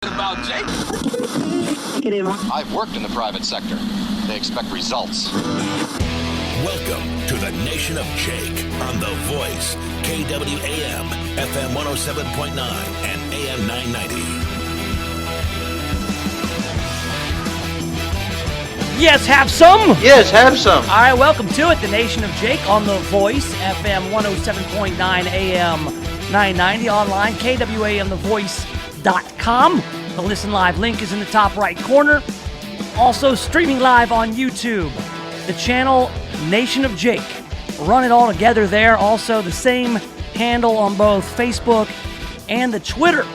About Jake. I've worked in the private sector. They expect results. Welcome to the Nation of Jake on The Voice, KWAM, FM 107.9 and AM 990. Yes, have some. Yes, have some. All right, welcome to it, the Nation of Jake on The Voice, FM 107.9, AM 990, online, KWAMTheVoice.com. The Listen Live link is in the top right corner. Also streaming live on YouTube, the channel Nation of Jake. Run it all together there. Also the same handle on both Facebook and the Twitter.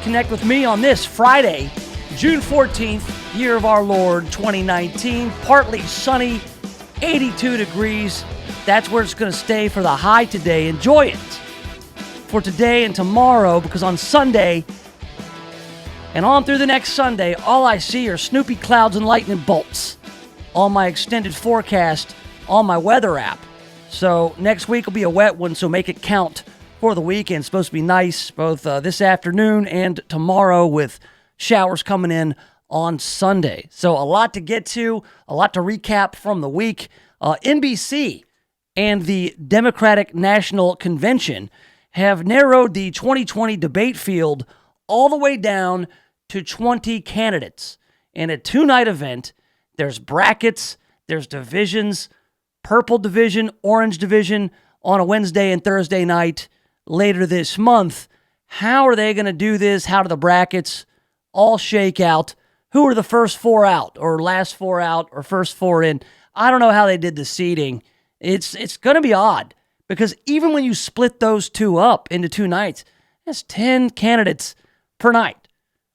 Connect with me on this Friday, June 14th, year of our Lord 2019. Partly sunny, 82 degrees. That's where it's going to stay for the high today. Enjoy it for today and tomorrow, because on Sunday and on through the next Sunday, all I see are Snoopy clouds and lightning bolts on my extended forecast on my weather app. So next week will be a wet one, so make it count for the weekend. It's supposed to be nice both this afternoon and tomorrow, with showers coming in on Sunday. So a lot to get to, a lot to recap from the week. NBC and the Democratic National Convention have narrowed the 2020 debate field all the way down to 20 candidates. In a two-night event, there's brackets, there's divisions, purple division, orange division on a Wednesday and Thursday night later this month. How are they going to do this? How do the brackets all shake out? Who are the first four out, or last four out, or first four in? I don't know how they did the seeding. It's going to be odd, because even when you split those two up into two nights, that's 10 candidates per night.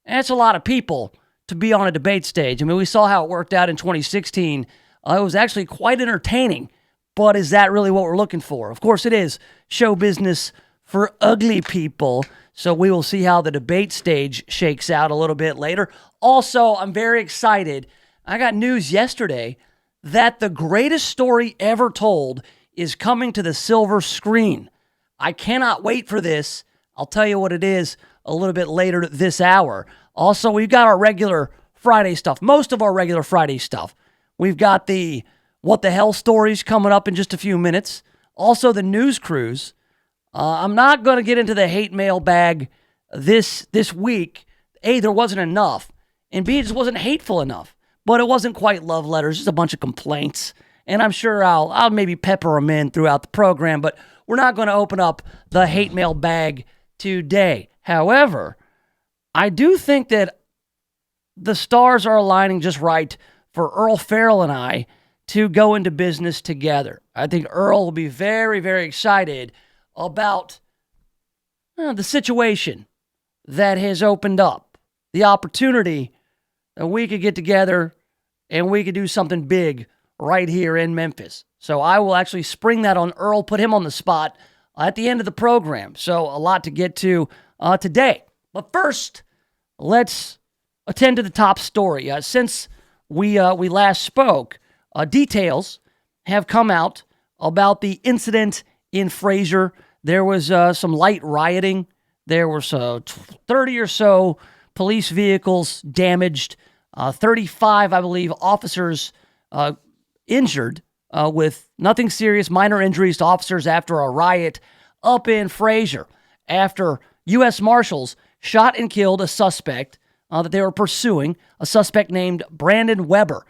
That's a lot of people to be on a debate stage. I mean, we saw how it worked out in 2016. It was actually quite entertaining, but is that really what we're looking for? Of course it is show business for ugly people, so we will see how the debate stage shakes out a little bit later. Also, I'm very excited. I got news yesterday that the greatest story ever told is coming to the silver screen. I cannot wait for this. I'll tell you what it is a little bit later this hour. Also, we've got our regular Friday stuff, most of our regular Friday stuff. We've got the What the Hell stories coming up in just a few minutes. Also, the news cruise. I'm not going to get into the hate mail bag this week. A, there wasn't enough, and B, it just wasn't hateful enough. But it wasn't quite love letters, just a bunch of complaints. And I'm sure I'll maybe pepper them in throughout the program, but we're not going to open up the hate mail bag today. However, I do think that the stars are aligning just right for Earl Farrell and I to go into business together. I think Earl will be very, very excited about the situation that has opened up, the opportunity that we could get together and we could do something big right here in Memphis. So I will actually spring that on Earl, put him on the spot at the end of the program. So a lot to get to today. But first, let's attend to the top story. Since we last spoke, details have come out about the incident in Fraser. There was some light rioting. There were 30 or so police vehicles damaged, 35, I believe, officers injured with nothing serious, minor injuries to officers after a riot up in Fraser, after U.S. Marshals shot and killed a suspect that they were pursuing, a suspect named Brandon Weber.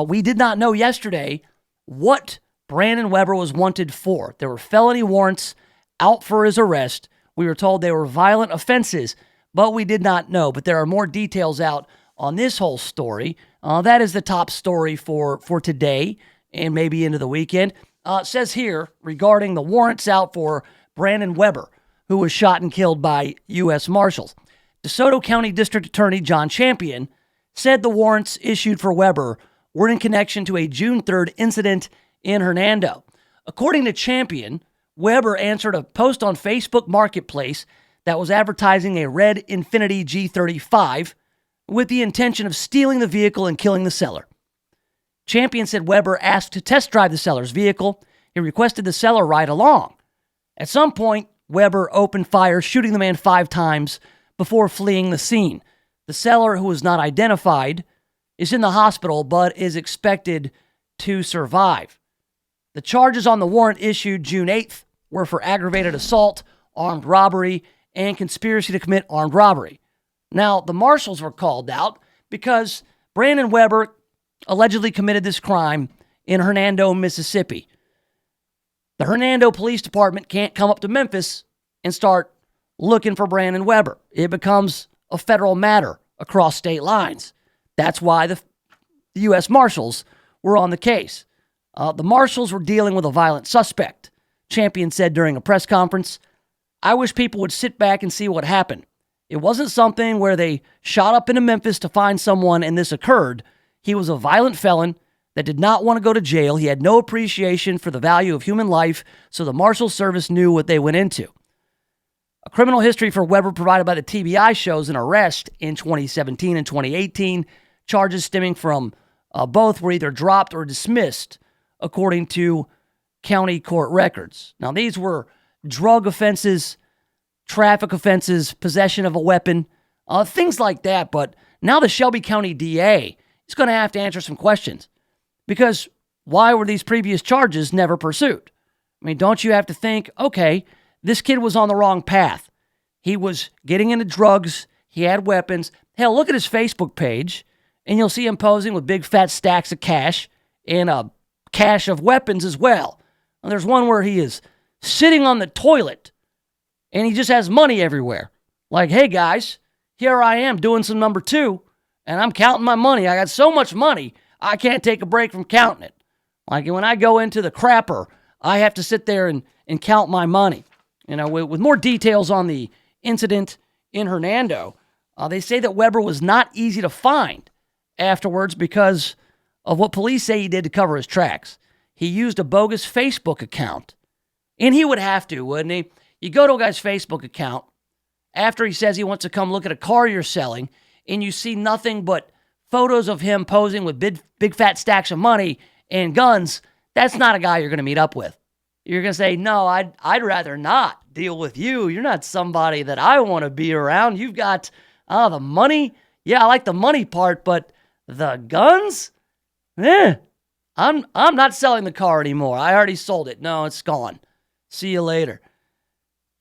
We did not know yesterday what Brandon Weber was wanted for. There were felony warrants out for his arrest. We were told they were violent offenses, but we did not know. But there are more details out on this whole story. That is the top story for today and maybe into the weekend. It says here regarding the warrants out for Brandon Weber, who was shot and killed by U.S. Marshals. DeSoto County District Attorney John Champion said the warrants issued for Weber were in connection to a June 3rd incident in Hernando. According to Champion, Weber answered a post on Facebook Marketplace that was advertising a red Infiniti G35 with the intention of stealing the vehicle and killing the seller. Champion said Weber asked to test drive the seller's vehicle. He requested the seller ride along. At some point, Weber opened fire, shooting the man 5 times before fleeing the scene. The seller, who was not identified, is in the hospital but is expected to survive. The charges on the warrant issued June 8th were for aggravated assault, armed robbery, and conspiracy to commit armed robbery. Now, the marshals were called out because Brandon Weber allegedly committed this crime in Hernando, Mississippi. The Hernando Police Department can't come up to Memphis and start looking for Brandon Weber. It becomes a federal matter across state lines. That's why the U.S. Marshals were on the case. The Marshals were dealing with a violent suspect. Champion said during a press conference, "I wish people would sit back and see what happened. It wasn't something where they shot up into Memphis to find someone and this occurred. He was a violent felon that did not want to go to jail. He had no appreciation for the value of human life, so the Marshal Service knew what they went into." A criminal history for Weber provided by the TBI shows an arrest in 2017 and 2018. Charges stemming from both were either dropped or dismissed, according to county court records. Now, these were drug offenses, traffic offenses, possession of a weapon, things like that. But now the Shelby County DA is going to have to answer some questions, because why were these previous charges never pursued? I mean, don't you have to think, okay, this kid was on the wrong path. He was getting into drugs. He had weapons. Hell, look at his Facebook page, and you'll see him posing with big fat stacks of cash and a cache of weapons as well. And there's one where he is sitting on the toilet, and he just has money everywhere. Like, hey, guys, here I am doing some number two, and I'm counting my money. I got so much money, I can't take a break from counting it. Like when I go into the crapper, I have to sit there and count my money. You know, with more details on the incident in Hernando, they say that Weber was not easy to find afterwards because of what police say he did to cover his tracks. He used a bogus Facebook account. And he would have to, wouldn't he? You go to a guy's Facebook account after he says he wants to come look at a car you're selling, and you see nothing but photos of him posing with big fat stacks of money and guns. That's not a guy you're going to meet up with. You're going to say, no, I'd rather not deal with you. You're not somebody that I want to be around. You've got the money. Yeah, I like the money part, but the guns? I'm not selling the car anymore. I already sold it. No, it's gone. See you later.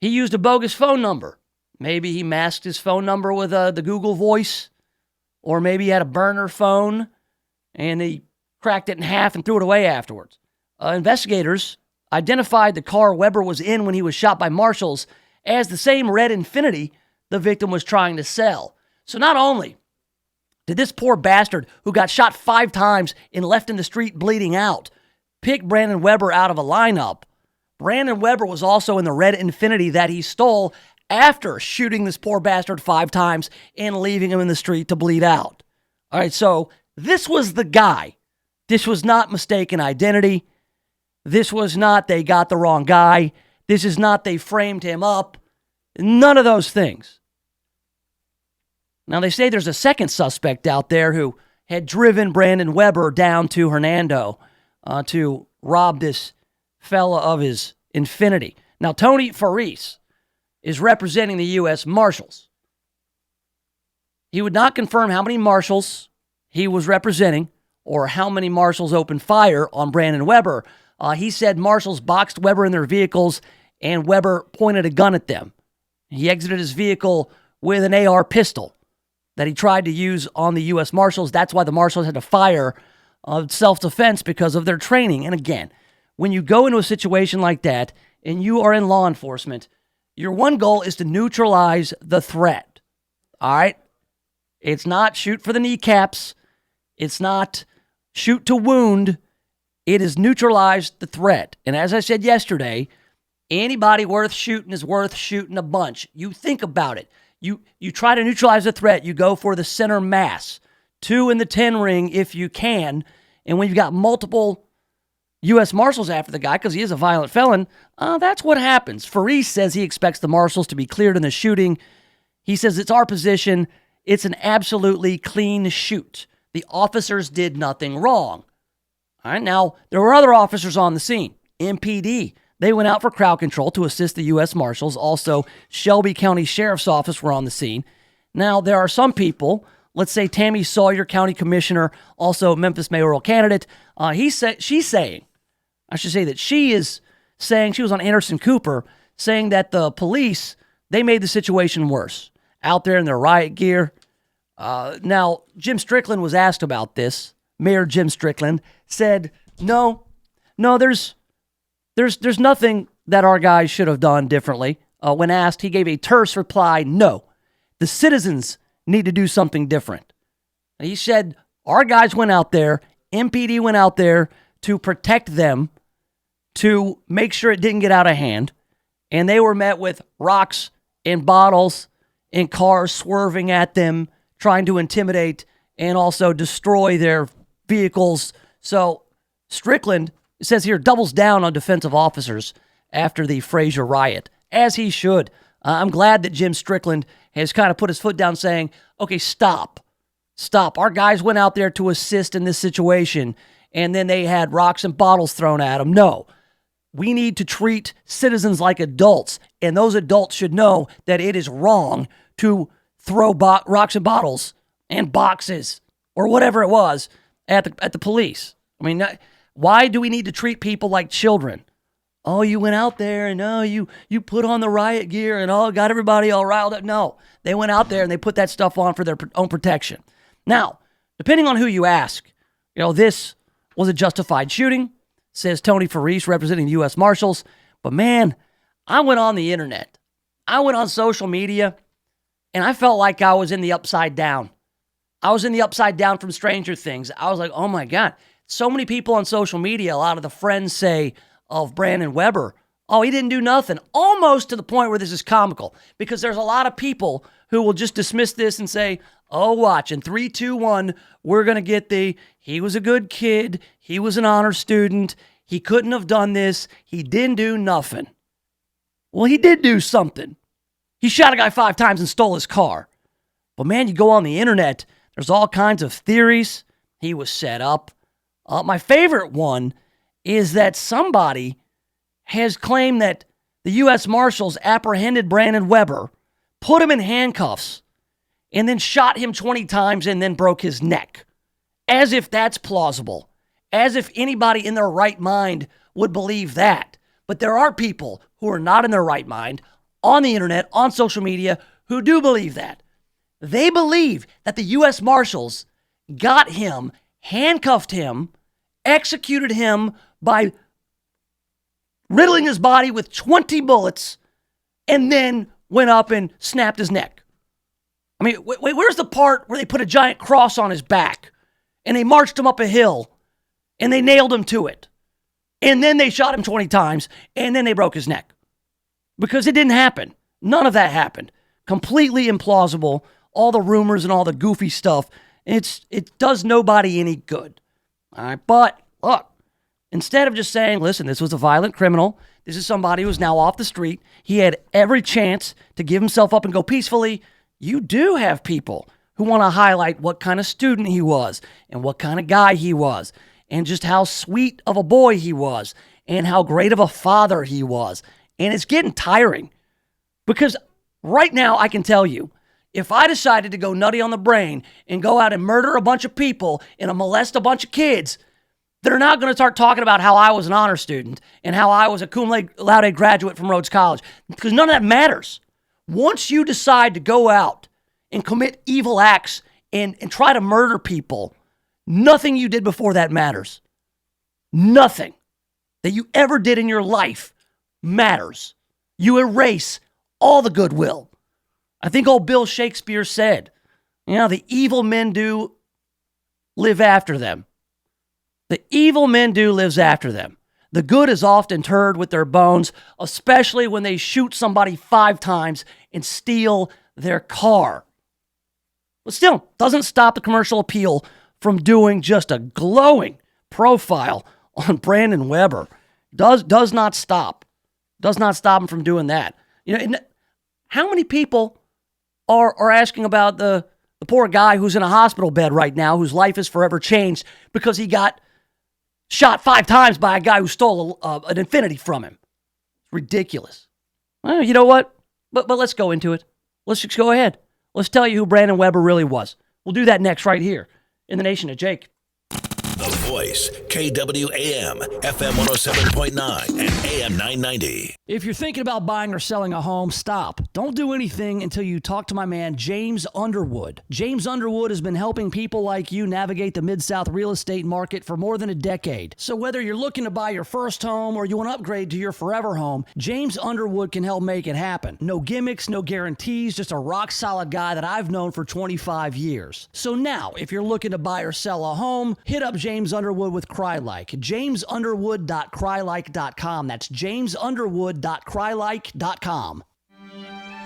He used a bogus phone number. Maybe he masked his phone number with the Google Voice, or maybe he had a burner phone and he cracked it in half and threw it away afterwards. Investigators identified the car Weber was in when he was shot by marshals as the same red Infiniti the victim was trying to sell. So not only did this poor bastard who got shot 5 times and left in the street bleeding out pick Brandon Weber out of a lineup, Brandon Weber was also in the red Infiniti that he stole after shooting this poor bastard 5 times and leaving him in the street to bleed out. All right, so this was the guy. This was not mistaken identity. This was not they got the wrong guy. This is not they framed him up. None of those things. Now, they say there's a second suspect out there who had driven Brandon Weber down to Hernando to rob this fella of his Infiniti. Now, Tony Faris is representing the U.S. Marshals. He would not confirm how many marshals he was representing or how many marshals opened fire on Brandon Weber. He said marshals boxed Weber in their vehicles and Weber pointed a gun at them. He exited his vehicle with an AR pistol that he tried to use on the U.S. Marshals. That's why the Marshals had to fire self-defense, because of their training. And again, when you go into a situation like that and you are in law enforcement, your one goal is to neutralize the threat. All right? It's not shoot for the kneecaps. It's not shoot to wound. It is neutralize the threat. And as I said yesterday, anybody worth shooting is worth shooting a bunch. You think about it. You try to neutralize the threat. You go for the center mass. 2 in the 10 ring if you can. And when you've got multiple U.S. Marshals after the guy because he is a violent felon, that's what happens. Faris says he expects the Marshals to be cleared in the shooting. He says it's our position. It's an absolutely clean shoot. The officers did nothing wrong. All right, now, there were other officers on the scene. MPD, they went out for crowd control to assist the U.S. Marshals. Also, Shelby County Sheriff's Office were on the scene. Now, there are some people, let's say Tammy Sawyer, county commissioner, also Memphis mayoral candidate, she's saying, I should say that she is saying, she was on Anderson Cooper, saying that the police, they made the situation worse out there in their riot gear. Now, Jim Strickland was asked about this. Mayor Jim Strickland said, no, there's nothing that our guys should have done differently. When asked, he gave a terse reply, no, the citizens need to do something different. He said, our guys went out there, MPD went out there to protect them, to make sure it didn't get out of hand, and they were met with rocks and bottles and cars swerving at them, trying to intimidate and also destroy their vehicles. So Strickland, it says here, doubles down on defensive officers after the Frazier riot, as he should. I'm glad that Jim Strickland has kind of put his foot down saying, okay, stop. Our guys went out there to assist in this situation, and then they had rocks and bottles thrown at them. No, we need to treat citizens like adults, and those adults should know that it is wrong to throw rocks and bottles and boxes or whatever it was at the police. I mean, why do we need to treat people like children? Oh, you went out there and you put on the riot gear and got everybody all riled up. No, they went out there and they put that stuff on for their own protection. Now, depending on who you ask, this was a justified shooting, says Tony Farice, representing the U.S. Marshals. But man, I went on the internet. I went on social media, and I felt like I was in the Upside Down. I was in the Upside Down from Stranger Things. I was like, oh my God. So many people on social media, a lot of the friends say of Brandon Weber, oh, he didn't do nothing. Almost to the point where this is comical, because there's a lot of people who will just dismiss this and say, oh, watch, in 3, 2, 1, we're going to get he was a good kid. He was an honor student. He couldn't have done this. He didn't do nothing. Well, he did do something. He shot a guy 5 times and stole his car. But man, you go on the internet, there's all kinds of theories. He was set up. My favorite one is that somebody has claimed that the U.S. Marshals apprehended Brandon Weber, put him in handcuffs, and then shot him 20 times and then broke his neck. As if that's plausible. As if anybody in their right mind would believe that. But there are people who are not in their right mind on the internet, on social media, who do believe that. They believe that the U.S. Marshals got him, handcuffed him, executed him by riddling his body with 20 bullets, and then went up and snapped his neck. I mean, wait, where's the part where they put a giant cross on his back and they marched him up a hill and they nailed him to it? And then they shot him 20 times and then they broke his neck. Because it didn't happen. None of that happened. Completely implausible. All the rumors and all the goofy stuff. It does nobody any good. All right, but look, instead of just saying, listen, this was a violent criminal. This is somebody who's now off the street. He had every chance to give himself up and go peacefully. You do have people who want to highlight what kind of student he was and what kind of guy he was and just how sweet of a boy he was and how great of a father he was. And it's getting tiring because right now I can tell you, if I decided to go nutty on the brain and go out and murder a bunch of people and molest a bunch of kids, they're not going to start talking about how I was an honor student and how I was a cum laude graduate from Rhodes College, because none of that matters. Once you decide to go out and commit evil acts and try to murder people, nothing you did before that matters. Nothing that you ever did in your life matters. You erase all the goodwill. I think old Bill Shakespeare said, the evil men do live after them. The evil men do lives after them. The good is often interred with their bones, especially when they shoot somebody 5 times and steal their car. But still, doesn't stop the commercial appeal from doing just a glowing profile on Brandon Weber. Does not stop. Does not stop him from doing that. How many people are asking about the poor guy who's in a hospital bed right now, whose life is forever changed because he got shot 5 times by a guy who stole an Infinity from him? Ridiculous. Well, you know what? But let's go into it. Let's just go ahead. Let's tell you who Brandon Weber really was. We'll do that next right here in the Nation of Jake. The Voice, KWAM, FM 107.9 and AM 990. If you're thinking about buying or selling a home, stop. Don't do anything until you talk to my man, James Underwood. James Underwood has been helping people like you navigate the Mid-South real estate market for more than a decade. So whether you're looking to buy your first home or you want to upgrade to your forever home, James Underwood can help make it happen. No gimmicks, no guarantees, just a rock-solid guy that I've known for 25 years. So now, if you're looking to buy or sell a home, hit up James Underwood with CryLike. JamesUnderwood.crylike.com. That's JamesUnderwood.crylike.com.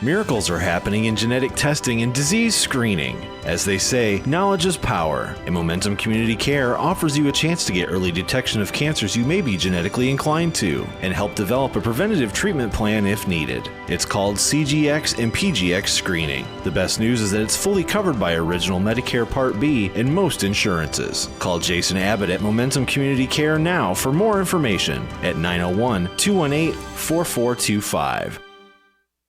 Miracles are happening in genetic testing and disease screening. As they say, knowledge is power, and Momentum Community Care offers you a chance to get early detection of cancers you may be genetically inclined to, and help develop a preventative treatment plan if needed. It's called CGX and PGX screening. The best news is that it's fully covered by Original Medicare Part B and most insurances. Call Jason Abbott at Momentum Community Care now for more information at 901-218-4425.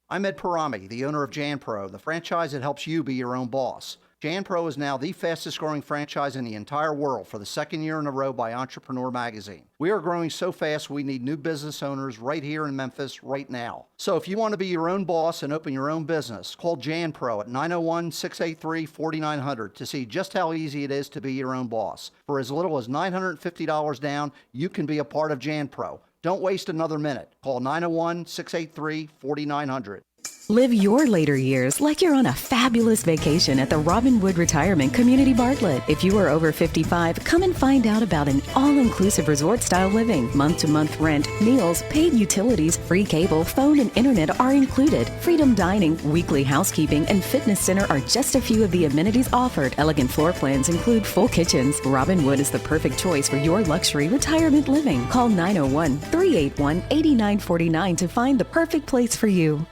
I'm Ed Parami, the owner of JanPro, the franchise that helps you be your own boss. JanPro is now the fastest growing franchise in the entire world for the second year in a row by Entrepreneur Magazine. We are growing so fast we need new business owners right here in Memphis right now. So if you want to be your own boss and open your own business, call JanPro at 901-683-4900 to see just how easy it is to be your own boss. For as little as $950 down, you can be a part of JanPro. Don't waste another minute. Call 901-683-4900. Live your later years like you're on a fabulous vacation at the Robinwood Retirement Community Bartlett. If you are over 55, come and find out about an all-inclusive resort-style living. Month-to-month rent, meals, paid utilities, free cable, phone, and internet are included. Freedom dining, weekly housekeeping, and fitness center are just a few of the amenities offered. Elegant floor plans include full kitchens. Robinwood is the perfect choice for your luxury retirement living. Call 901-381-8949 to find the perfect place for you.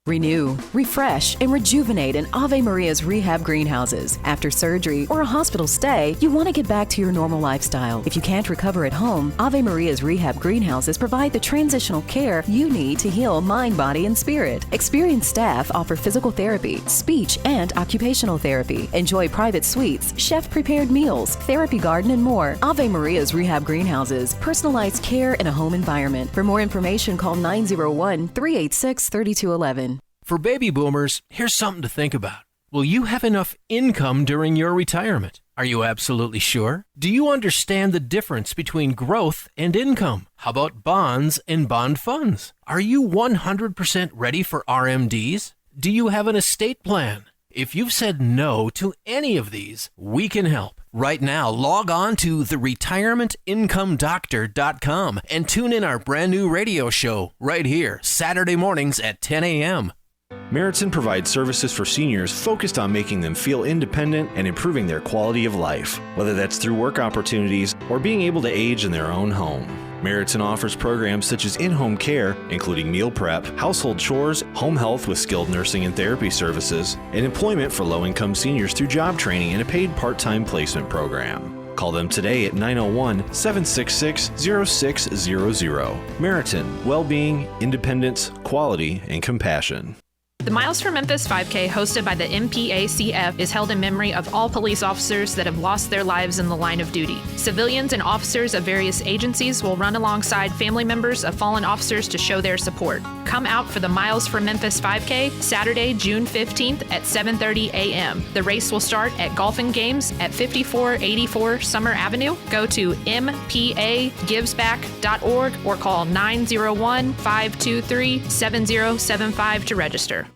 Renew, refresh, and rejuvenate in Ave Maria's rehab greenhouses. After surgery or a hospital stay, you want to get back to your normal lifestyle. If you can't recover at home, Ave Maria's rehab greenhouses provide the transitional care you need to heal mind, body, and spirit. Experienced staff offer physical therapy, speech, and occupational therapy. Enjoy private suites, chef-prepared meals, therapy garden, and more. Ave Maria's rehab greenhouses, personalized care in a home environment. For more information, call 901-386-3211. For baby boomers, here's something to think about. Will you have enough income during your retirement? Are you absolutely sure? Do you understand the difference between growth and income? How about bonds and bond funds? Are you 100% ready for RMDs? Do you have an estate plan? If you've said no to any of these, we can help. Right now, log on to theretirementincomeDoctor.com and tune in our brand new radio show right here, Saturday mornings at 10 a.m. Meriton provides services for seniors focused on making them feel independent and improving their quality of life, whether that's through work opportunities or being able to age in their own home. Meriton offers programs such as in-home care, including meal prep, household chores, home health with skilled nursing and therapy services, and employment for low-income seniors through job training and a paid part-time placement program. Call them today at 901-766-0600. Meriton, well-being, independence, quality, and compassion. The Miles for Memphis 5K, hosted by the MPACF, is held in memory of all police officers that have lost their lives in the line of duty. Civilians and officers of various agencies will run alongside family members of fallen officers to show their support. Come out for the Miles for Memphis 5K, Saturday, June 15th at 7:30 a.m. The race will start at Golf and Games at 5484 Summer Avenue. Go to mpagivesback.org or call 901-523-7075 to register.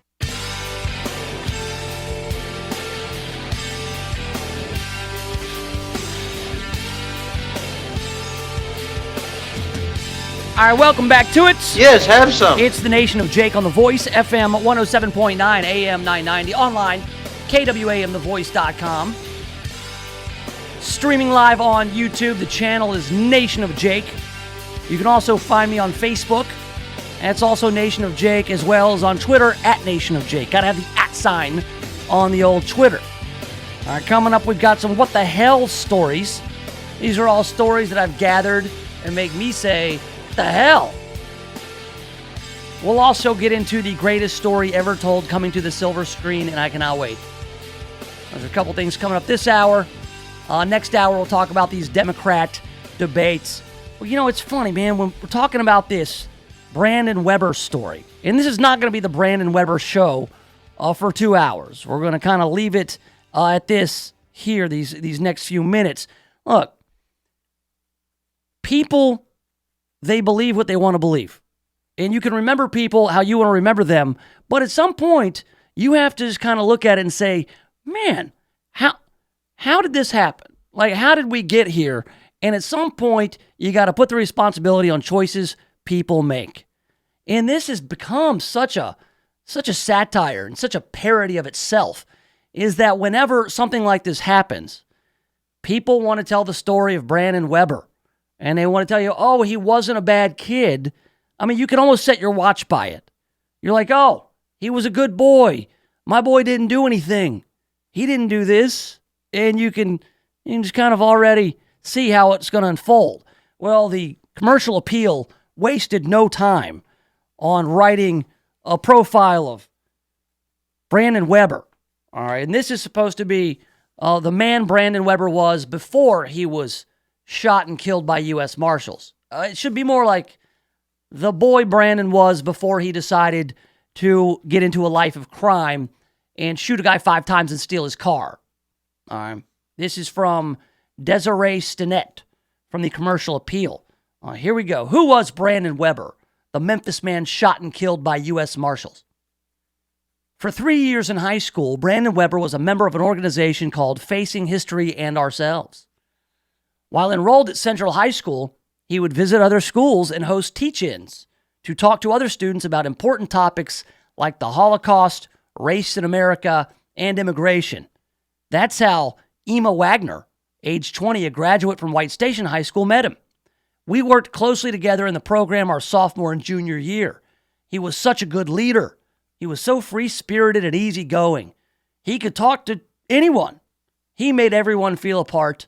All right, welcome back to it. Yes, have some. It's the Nation of Jake on The Voice, FM 107.9, AM 990, online, KWAMTheVoice.com. Streaming live on YouTube. The channel is Nation of Jake. You can also find me on Facebook. And it's also Nation of Jake, as well as on Twitter, at Nation of Jake. Gotta have the @ sign on the old Twitter. All right, coming up, we've got some what the hell stories. These are all stories that I've gathered and make me say, what the hell? We'll also get into the greatest story ever told coming to the silver screen, and I cannot wait. There's a couple things coming up this hour. Next hour, we'll talk about these Democrat debates. Well, you know, it's funny, man, when we're talking about this Brandon Weber story, and this is not going to be the Brandon Weber show for 2 hours. We're going to kind of leave it at this here, these next few minutes. Look, people, they believe what they want to believe. And you can remember people how you want to remember them, but at some point, you have to just kind of look at it and say, man, how did this happen? Like, how did we get here? And at some point, you got to put the responsibility on choices people make. And this has become such a satire and such a parody of itself, is that whenever something like this happens, people want to tell the story of Brandon Weber. And they want to tell you, oh, he wasn't a bad kid. I mean, you can almost set your watch by it. You're like, oh, he was a good boy. My boy didn't do anything. He didn't do this. And you can just kind of already see how it's going to unfold. Well, the commercial appeal wasted no time on writing a profile of Brandon Weber. All right, and this is supposed to be the man Brandon Weber was before he was shot and killed by U.S. Marshals. It should be more like the boy Brandon was before he decided to get into a life of crime and shoot a guy 5 times and steal his car. All right, this is from Desiree Stinnett from the commercial appeal. Here we go. Who was Brandon Weber, the Memphis man shot and killed by U.S. Marshals? For 3 years in high school, Brandon Weber was a member of an organization called Facing History and Ourselves. While enrolled at Central High School, he would visit other schools and host teach-ins to talk to other students about important topics like the Holocaust, race in America, and immigration. That's how Emma Wagner, age 20, a graduate from White Station High School, met him. We worked closely together in the program our sophomore and junior year. He was such a good leader. He was so free-spirited and easygoing. He could talk to anyone. He made everyone feel a part,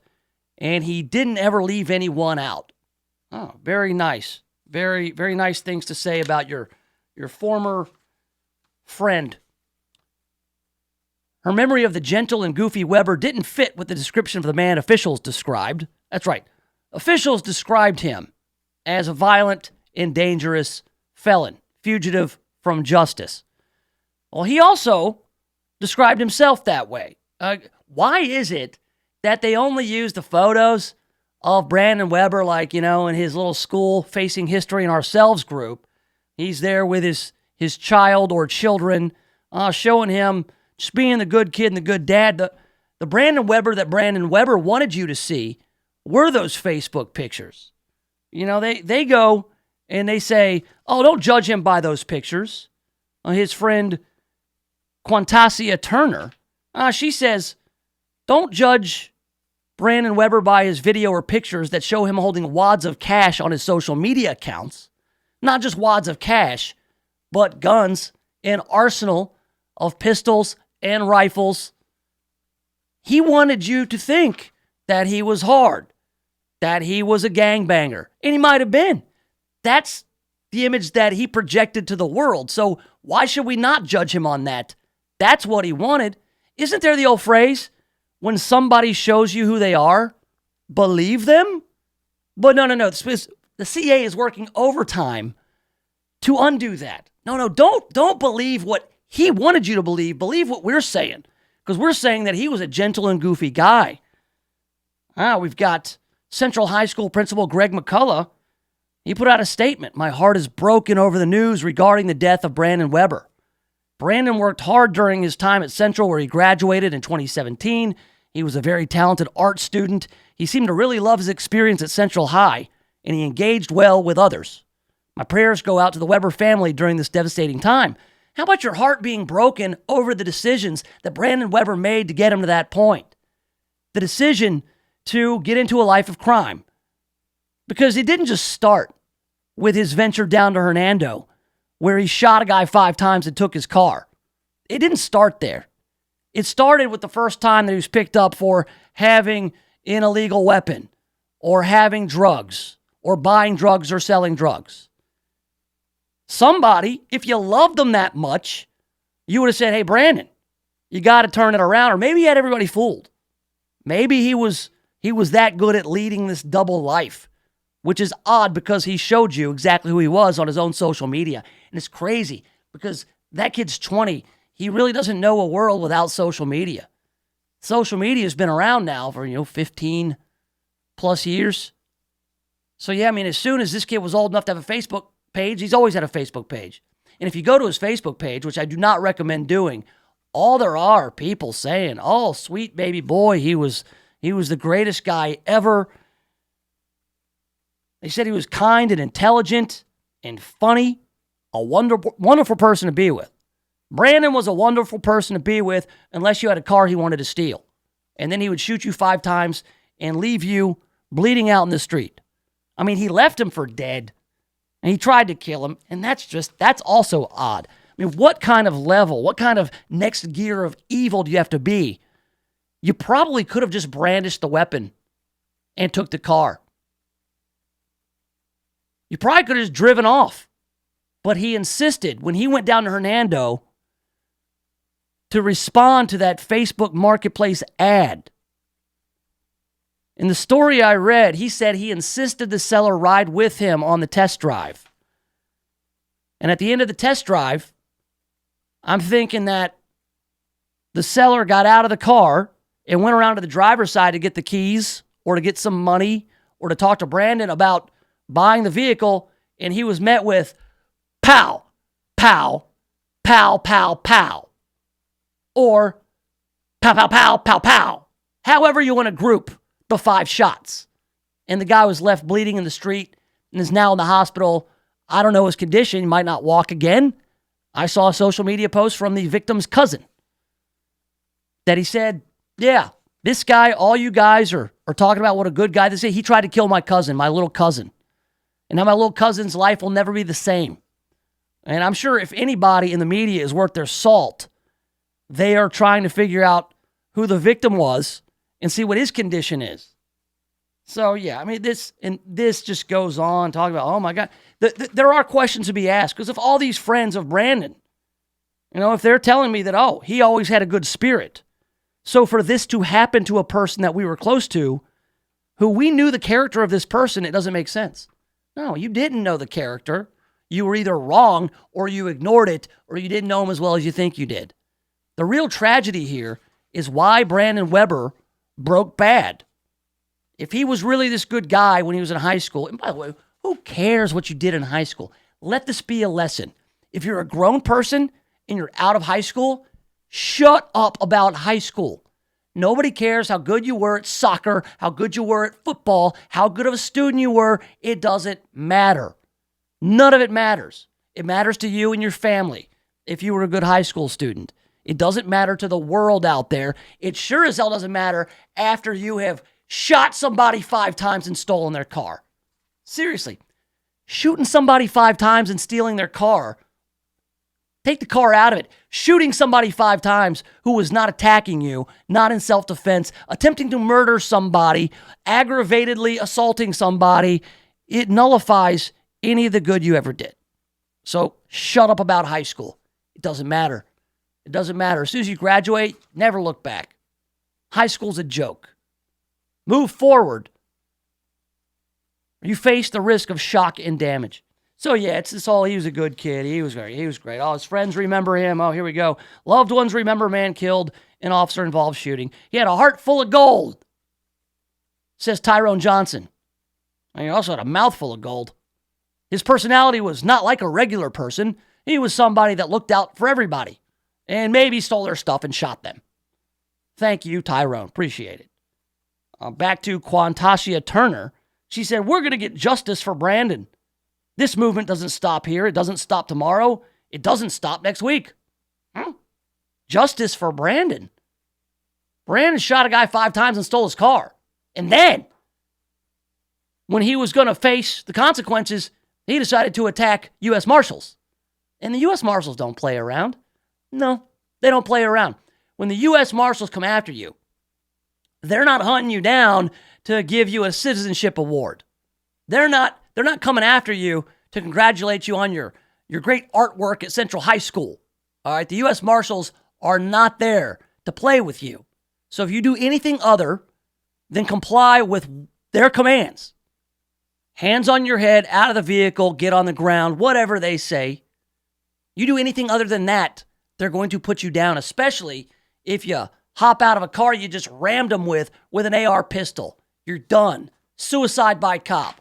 and he didn't ever leave anyone out. Oh, very nice. Very, very nice things to say about your former friend. Her memory of the gentle and goofy Weber didn't fit with the description of the man officials described. That's right. Officials described him as a violent and dangerous felon, fugitive from justice. Well, he also described himself that way. Why is it that they only use the photos of Brandon Weber, like, you know, in his little school Facing History and Ourselves group? He's there with his child or children, showing him just being the good kid and the good dad. The Brandon Weber that Brandon Weber wanted you to see were those Facebook pictures. You know, they go and they say, oh, don't judge him by those pictures. His friend Quantasia Turner, she says, don't judge Brandon Weber by his video or pictures that show him holding wads of cash on his social media accounts. Not just wads of cash, but guns, an arsenal of pistols and rifles. He wanted you to think that he was hard, that he was a gangbanger, and he might have been. That's the image that he projected to the world. So why should we not judge him on that? That's what he wanted. Isn't there the old phrase, when somebody shows you who they are, believe them? But no. The CA is working overtime to undo that. No, don't believe what he wanted you to believe. Believe what we're saying, because we're saying that he was a gentle and goofy guy. We've got Central High School principal Greg McCullough. He put out a statement. My heart is broken over the news regarding the death of Brandon Weber. Brandon worked hard during his time at Central, where he graduated in 2017. He was a very talented art student. He seemed to really love his experience at Central High, and he engaged well with others. My prayers go out to the Weber family during this devastating time. How about your heart being broken over the decisions that Brandon Weber made to get him to that point? The decision to get into a life of crime. Because it didn't just start with his venture down to Hernando, where he shot a guy 5 times and took his car. It didn't start there. It started with the first time that he was picked up for having an illegal weapon, or having drugs, or buying drugs or selling drugs. Somebody, if you loved them that much, you would have said, hey, Brandon, you got to turn it around. Or maybe he had everybody fooled. Maybe he was that good at leading this double life, which is odd because he showed you exactly who he was on his own social media. And it's crazy because that kid's 20. He really doesn't know a world without social media. Social media has been around now for, 15 plus years. So, yeah, I mean, as soon as this kid was old enough to have a Facebook page, he's always had a Facebook page. And if you go to his Facebook page, which I do not recommend doing, all there are people saying, oh, sweet baby boy, he was the greatest guy ever. They said he was kind and intelligent and funny, a wonderful person to be with. Brandon was a wonderful person to be with unless you had a car he wanted to steal. And then he would shoot you 5 times and leave you bleeding out in the street. I mean, he left him for dead, and he tried to kill him, and that's also odd. I mean, what kind of level, what kind of next gear of evil do you have to be? You probably could have just brandished the weapon and took the car. You probably could have just driven off. But he insisted, when he went down to Hernando, to respond to that Facebook Marketplace ad. In the story I read, he said he insisted the seller ride with him on the test drive. And at the end of the test drive, I'm thinking that the seller got out of the car and went around to the driver's side to get the keys or to get some money or to talk to Brandon about buying the vehicle, and he was met with pow, pow, pow, pow, pow, or pow, pow, pow, pow, pow. However you want to group the 5 shots. And the guy was left bleeding in the street and is now in the hospital. I don't know his condition. He might not walk again. I saw a social media post from the victim's cousin that he said, yeah, this guy, all you guys are talking about what a good guy this is. He tried to kill my cousin, my little cousin. And now my little cousin's life will never be the same. And I'm sure if anybody in the media is worth their salt, they are trying to figure out who the victim was and see what his condition is. So, yeah, I mean, this just goes on talking about, oh, my God. There are questions to be asked because if all these friends of Brandon, if they're telling me that, oh, he always had a good spirit. So for this to happen to a person that we were close to, who we knew the character of this person, it doesn't make sense. No, you didn't know the character. You were either wrong or you ignored it or you didn't know him as well as you think you did. The real tragedy here is why Brandon Weber broke bad. If he was really this good guy when he was in high school, and by the way, who cares what you did in high school? Let this be a lesson. If you're a grown person and you're out of high school, shut up about high school. Nobody cares how good you were at soccer, how good you were at football, how good of a student you were. It doesn't matter. None of it matters. It matters to you and your family if you were a good high school student. It doesn't matter to the world out there. It sure as hell doesn't matter after you have shot somebody 5 times and stolen their car. Seriously, shooting somebody 5 times and stealing their car. Take the car out of it. Shooting somebody 5 times who was not attacking you, not in self-defense, attempting to murder somebody, aggravatedly assaulting somebody, it nullifies any of the good you ever did. So shut up about high school. It doesn't matter. It doesn't matter. As soon as you graduate, never look back. High school's a joke. Move forward. You face the risk of shock and damage. So, yeah, it's all, he was a good kid. He was great. All his friends remember him. Oh, here we go. Loved ones remember man killed in officer-involved shooting. He had a heart full of gold, says Tyrone Johnson. And he also had a mouth full of gold. His personality was not like a regular person. He was somebody that looked out for everybody and maybe stole their stuff and shot them. Thank you, Tyrone. Appreciate it. Back to Quantasia Turner. She said, we're going to get justice for Brandon. This movement doesn't stop here. It doesn't stop tomorrow. It doesn't stop next week. Justice for Brandon. Brandon shot a guy 5 times and stole his car. And then, when he was going to face the consequences, he decided to attack U.S. Marshals. And the U.S. Marshals don't play around. No, they don't play around. When the U.S. Marshals come after you, they're not hunting you down to give you a citizenship award. They're not coming after you to congratulate you on your your great artwork at Central High School. All right, the U.S. Marshals are not there to play with you. So if you do anything other than comply with their commands, hands on your head, out of the vehicle, get on the ground, whatever they say, you do anything other than that, they're going to put you down, especially if you hop out of a car you just rammed them with an AR pistol. You're done. Suicide by cop.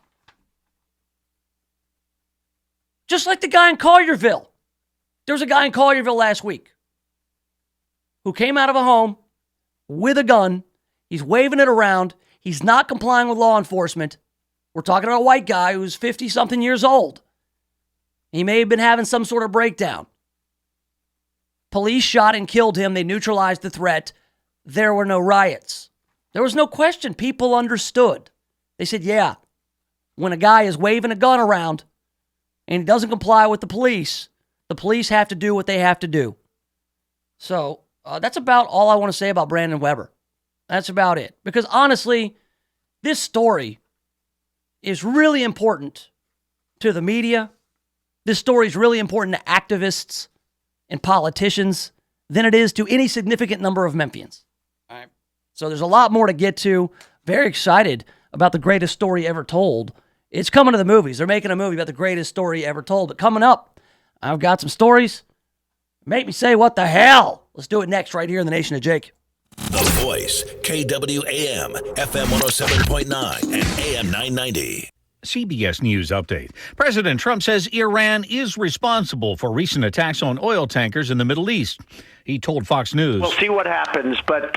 Just like the guy in Collierville. There was a guy in Collierville last week who came out of a home with a gun. He's waving it around. He's not complying with law enforcement. We're talking about a white guy who's 50-something years old. He may have been having some sort of breakdown. Police shot and killed him. They neutralized the threat. There were no riots. There was no question. People understood. They said, yeah, when a guy is waving a gun around and he doesn't comply with the police have to do what they have to do. So that's about all I want to say about Brandon Weber. That's about it. Because honestly, this story is really important to the media. This story is really important to activists and politicians than it is to any significant number of Memphians. All right. So there's a lot more to get to. Very excited about the greatest story ever told. It's coming to the movies. They're making a movie about the greatest story ever told. But coming up, I've got some stories. Make me say, what the hell? Let's do it next right here in the Nation of Jake. The Voice, KWAM, FM 107.9 and AM 990. CBS News update. President Trump says Iran is responsible for recent attacks on oil tankers in the Middle East. He told Fox News. We'll see what happens, but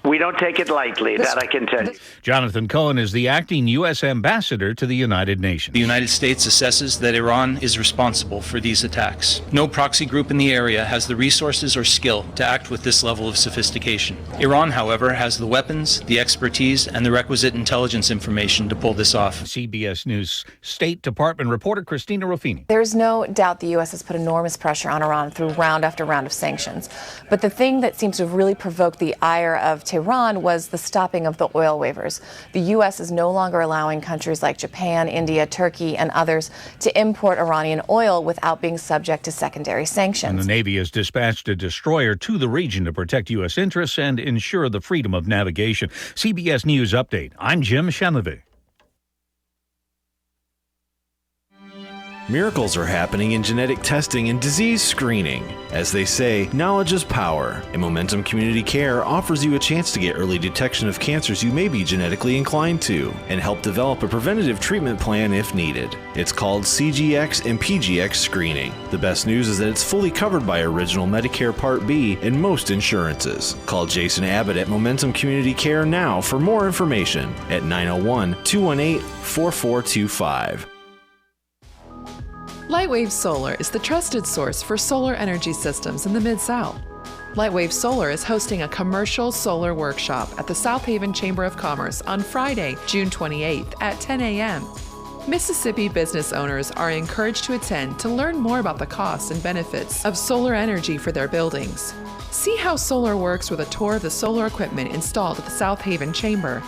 we don't take it lightly, that I can tell you. Jonathan Cohen is the acting U.S. ambassador to the United Nations. The United States assesses that Iran is responsible for these attacks. No proxy group in the area has the resources or skill to act with this level of sophistication. Iran, however, has the weapons, the expertise, and the requisite intelligence information to pull this off. CBS News State Department reporter Christina Ruffini. There's no doubt the U.S. has put enormous pressure on Iran through round after round of sanctions. But the thing that seems to have really provoked the ire of Tehran was the stopping of the oil waivers. The U.S. is no longer allowing countries like Japan, India, Turkey, and others to import Iranian oil without being subject to secondary sanctions. And the Navy has dispatched a destroyer to the region to protect U.S. interests and ensure the freedom of navigation. CBS News Update. I'm Jim Shenlevy. Miracles are happening in genetic testing and disease screening. As they say, knowledge is power, and Momentum Community Care offers you a chance to get early detection of cancers you may be genetically inclined to, and help develop a preventative treatment plan if needed. It's called CGX and PGX screening. The best news is that it's fully covered by Original Medicare Part B and most insurances. Call Jason Abbott at Momentum Community Care now for more information at 901-218-4425. Lightwave Solar is the trusted source for solar energy systems in the Mid-South. Lightwave Solar is hosting a commercial solar workshop at the South Haven Chamber of Commerce on Friday, June 28th at 10 a.m. Mississippi business owners are encouraged to attend to learn more about the costs and benefits of solar energy for their buildings. See how solar works with a tour of the solar equipment installed at the South Haven Chamber.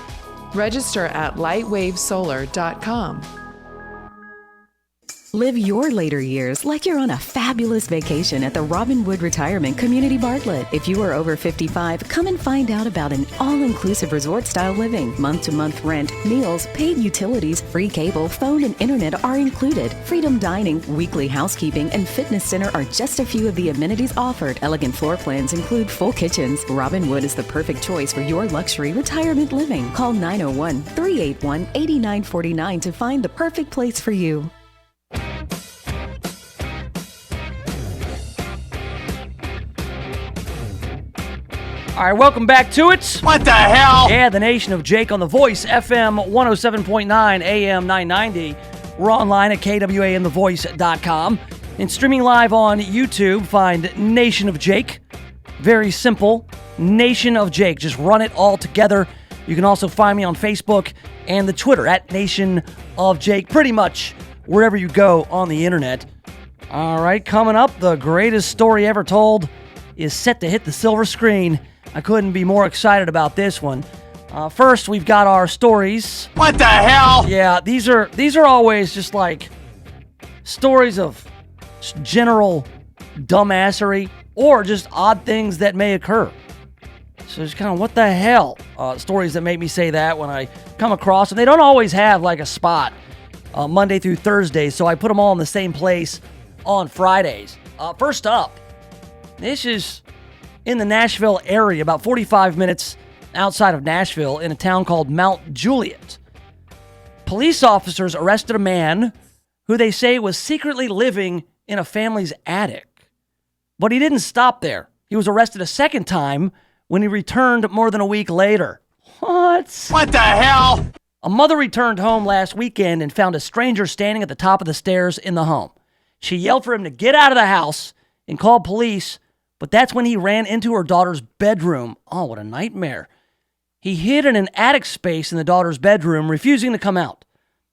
Register at lightwavesolar.com. Live your later years like you're on a fabulous vacation at the Robinwood Retirement Community Bartlett. If you are over 55, come and find out about an all-inclusive resort-style living. Month-to-month rent, meals, paid utilities, free cable, phone, and internet are included. Freedom dining, weekly housekeeping, and fitness center are just a few of the amenities offered. Elegant floor plans include full kitchens. Robinwood is the perfect choice for your luxury retirement living. Call 901-381-8949 to find the perfect place for you. All right, welcome back to it. What the hell? Yeah, the Nation of Jake on The Voice, FM 107.9, AM 990. We're online at KWAMTheVoice.com. And streaming live on YouTube, find Nation of Jake. Very simple, Nation of Jake. Just run it all together. You can also find me on Facebook and the Twitter at Nation of Jake. Pretty much wherever you go on the internet. All right, coming up, the greatest story ever told is set to hit the silver screen. I couldn't be more excited about this one. First, we've got our stories. What the hell? Yeah, these are always just like stories of general dumbassery or just odd things that may occur. So it's kind of what the hell stories that make me say that when I come across them. They don't always have like a spot Monday through Thursday, so I put them all in the same place on Fridays. First up, this is in the Nashville area, about 45 minutes outside of Nashville in a town called Mount Juliet. Police officers arrested a man who they say was secretly living in a family's attic. But he didn't stop there. He was arrested a second time when he returned more than a week later. What? What the hell? A mother returned home last weekend and found a stranger standing at the top of the stairs in the home. She yelled for him to get out of the house and called police, but that's when he ran into her daughter's bedroom. Oh, what a nightmare. He hid in an attic space in the daughter's bedroom, refusing to come out.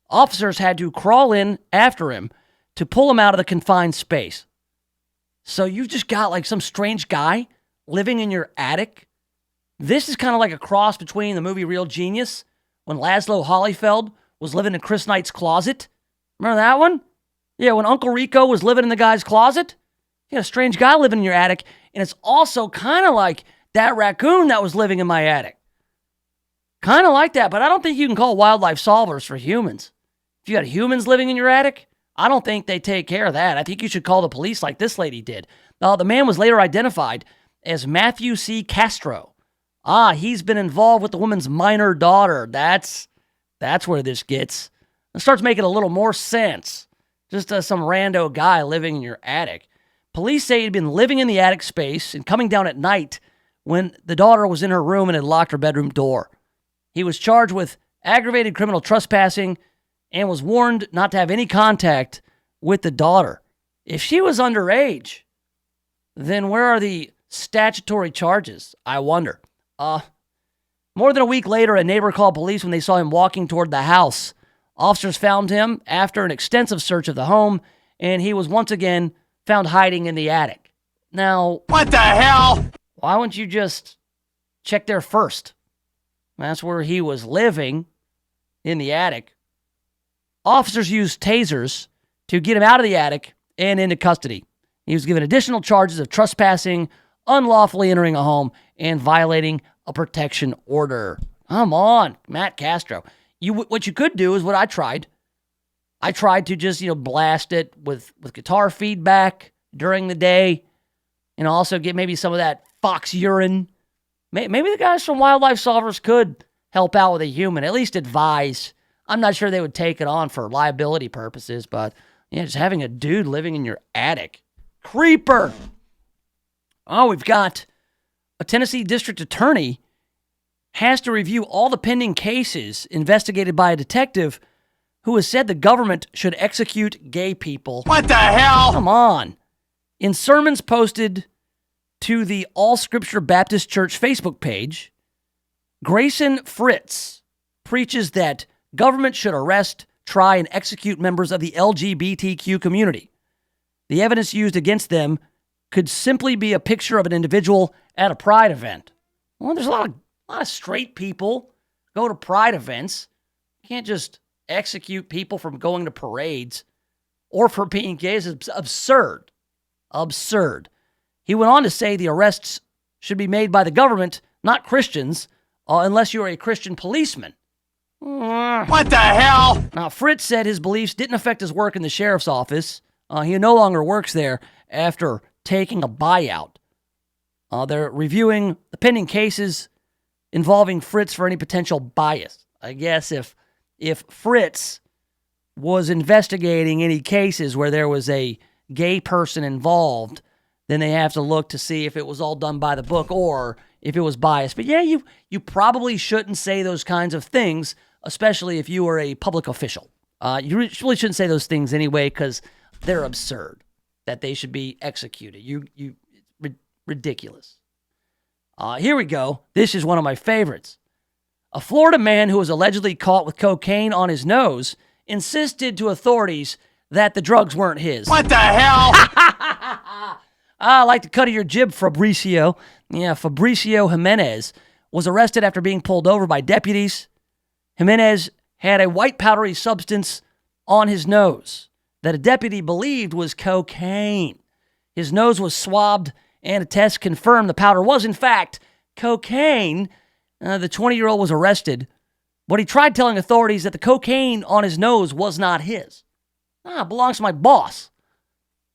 Officers had to crawl in after him to pull him out of the confined space. So you've just got like some strange guy living in your attic? This is kind of like a cross between the movie Real Genius, when Laszlo Hollifeld was living in Chris Knight's closet. Remember that one? Yeah, when Uncle Rico was living in the guy's closet. You got a strange guy living in your attic. And it's also kind of like that raccoon that was living in my attic. Kind of like that, but I don't think you can call wildlife solvers for humans. If you got humans living in your attic, I don't think they take care of that. I think you should call the police like this lady did. The man was later identified as Matthew C. Castro. He's been involved with the woman's minor daughter. That's where this gets. It starts making a little more sense. Just some rando guy living in your attic. Police say he'd been living in the attic space and coming down at night when the daughter was in her room and had locked her bedroom door. He was charged with aggravated criminal trespassing and was warned not to have any contact with the daughter. If she was underage, then where are the statutory charges? I wonder. More than a week later, a neighbor called police when they saw him walking toward the house. Officers found him after an extensive search of the home, and he was once again found hiding in the attic. Now, what the hell? Why wouldn't you just check there first? That's where he was living, in the attic. Officers used tasers to get him out of the attic and into custody. He was given additional charges of trespassing, unlawfully entering a home, and violating a protection order. Come on, Matt Castro. What you could do is what I tried. I tried to just, blast it with guitar feedback during the day, and also get maybe some of that fox urine. Maybe the guys from Wildlife Solvers could help out with a human, at least advise. I'm not sure they would take it on for liability purposes, but just having a dude living in your attic. Creeper! Oh, we've got a Tennessee district attorney has to review all the pending cases investigated by a detective who has said the government should execute gay people. What the hell? Come on. In sermons posted to the All Scripture Baptist Church Facebook page, Grayson Fritz preaches that government should arrest, try, and execute members of the LGBTQ community. The evidence used against them could simply be a picture of an individual at a pride event. Well, there's a lot of straight people go to pride events. You can't just execute people from going to parades or for being gay. It's absurd. Absurd. He went on to say the arrests should be made by the government, not Christians, unless you are a Christian policeman. What the hell? Now, Fritz said his beliefs didn't affect his work in the sheriff's office. He no longer works there after taking a buyout. They're reviewing the pending cases involving Fritz for any potential bias. I guess if Fritz was investigating any cases where there was a gay person involved, then they have to look to see if it was all done by the book or if it was biased. But yeah, you probably shouldn't say those kinds of things, especially if you are a public official. You really shouldn't say those things anyway because they're absurd that they should be executed. Ridiculous. Here we go. This is one of my favorites. A Florida man who was allegedly caught with cocaine on his nose insisted to authorities that the drugs weren't his. What the hell? I like the cut of your jib, Fabricio. Yeah, Fabricio Jimenez was arrested after being pulled over by deputies. Jimenez had a white powdery substance on his nose that a deputy believed was cocaine. His nose was swabbed, and a test confirmed the powder was, in fact, cocaine. The 20-year-old was arrested, but he tried telling authorities that the cocaine on his nose was not his. It belongs to my boss.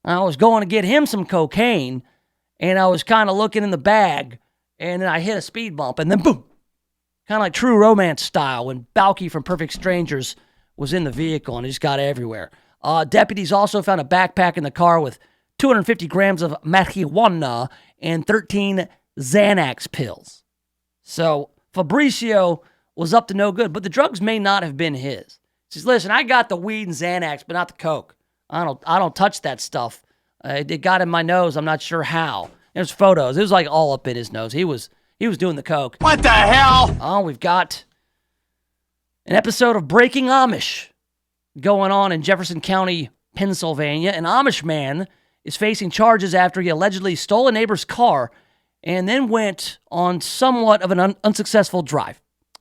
I was going to get him some cocaine, and I was kind of looking in the bag, and then I hit a speed bump, and then boom. Kind of like True Romance style when Balky from Perfect Strangers was in the vehicle, and it just got everywhere. Deputies also found a backpack in the car with 250 grams of marijuana and 13 Xanax pills. So Fabricio was up to no good, but the drugs may not have been his. He says, listen, I got the weed and Xanax, but not the coke. I don't touch that stuff. It got in my nose. I'm not sure how. There's photos. It was like all up in his nose. He was doing the coke. What the hell? Oh, we've got an episode of Breaking Amish going on in Jefferson County, Pennsylvania. An Amish man is facing charges after he allegedly stole a neighbor's car and then went on somewhat of an unsuccessful drive.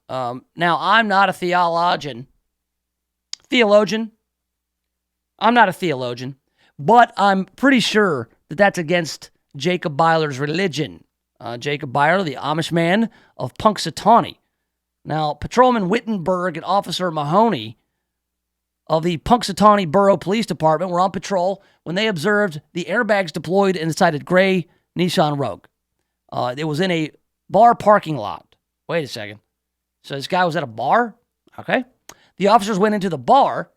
Now, I'm not a theologian. I'm not a theologian, but I'm pretty sure that that's against Jacob Byler's religion. Jacob Byler, the Amish man of Punxsutawney. Now, Patrolman Wittenberg and Officer Mahoney of the Punxsutawney Borough Police Department were on patrol when they observed the airbags deployed inside a gray Nissan Rogue. It was in a bar parking lot. Wait a second. So this guy was at a bar? Okay. The officers went into the bar,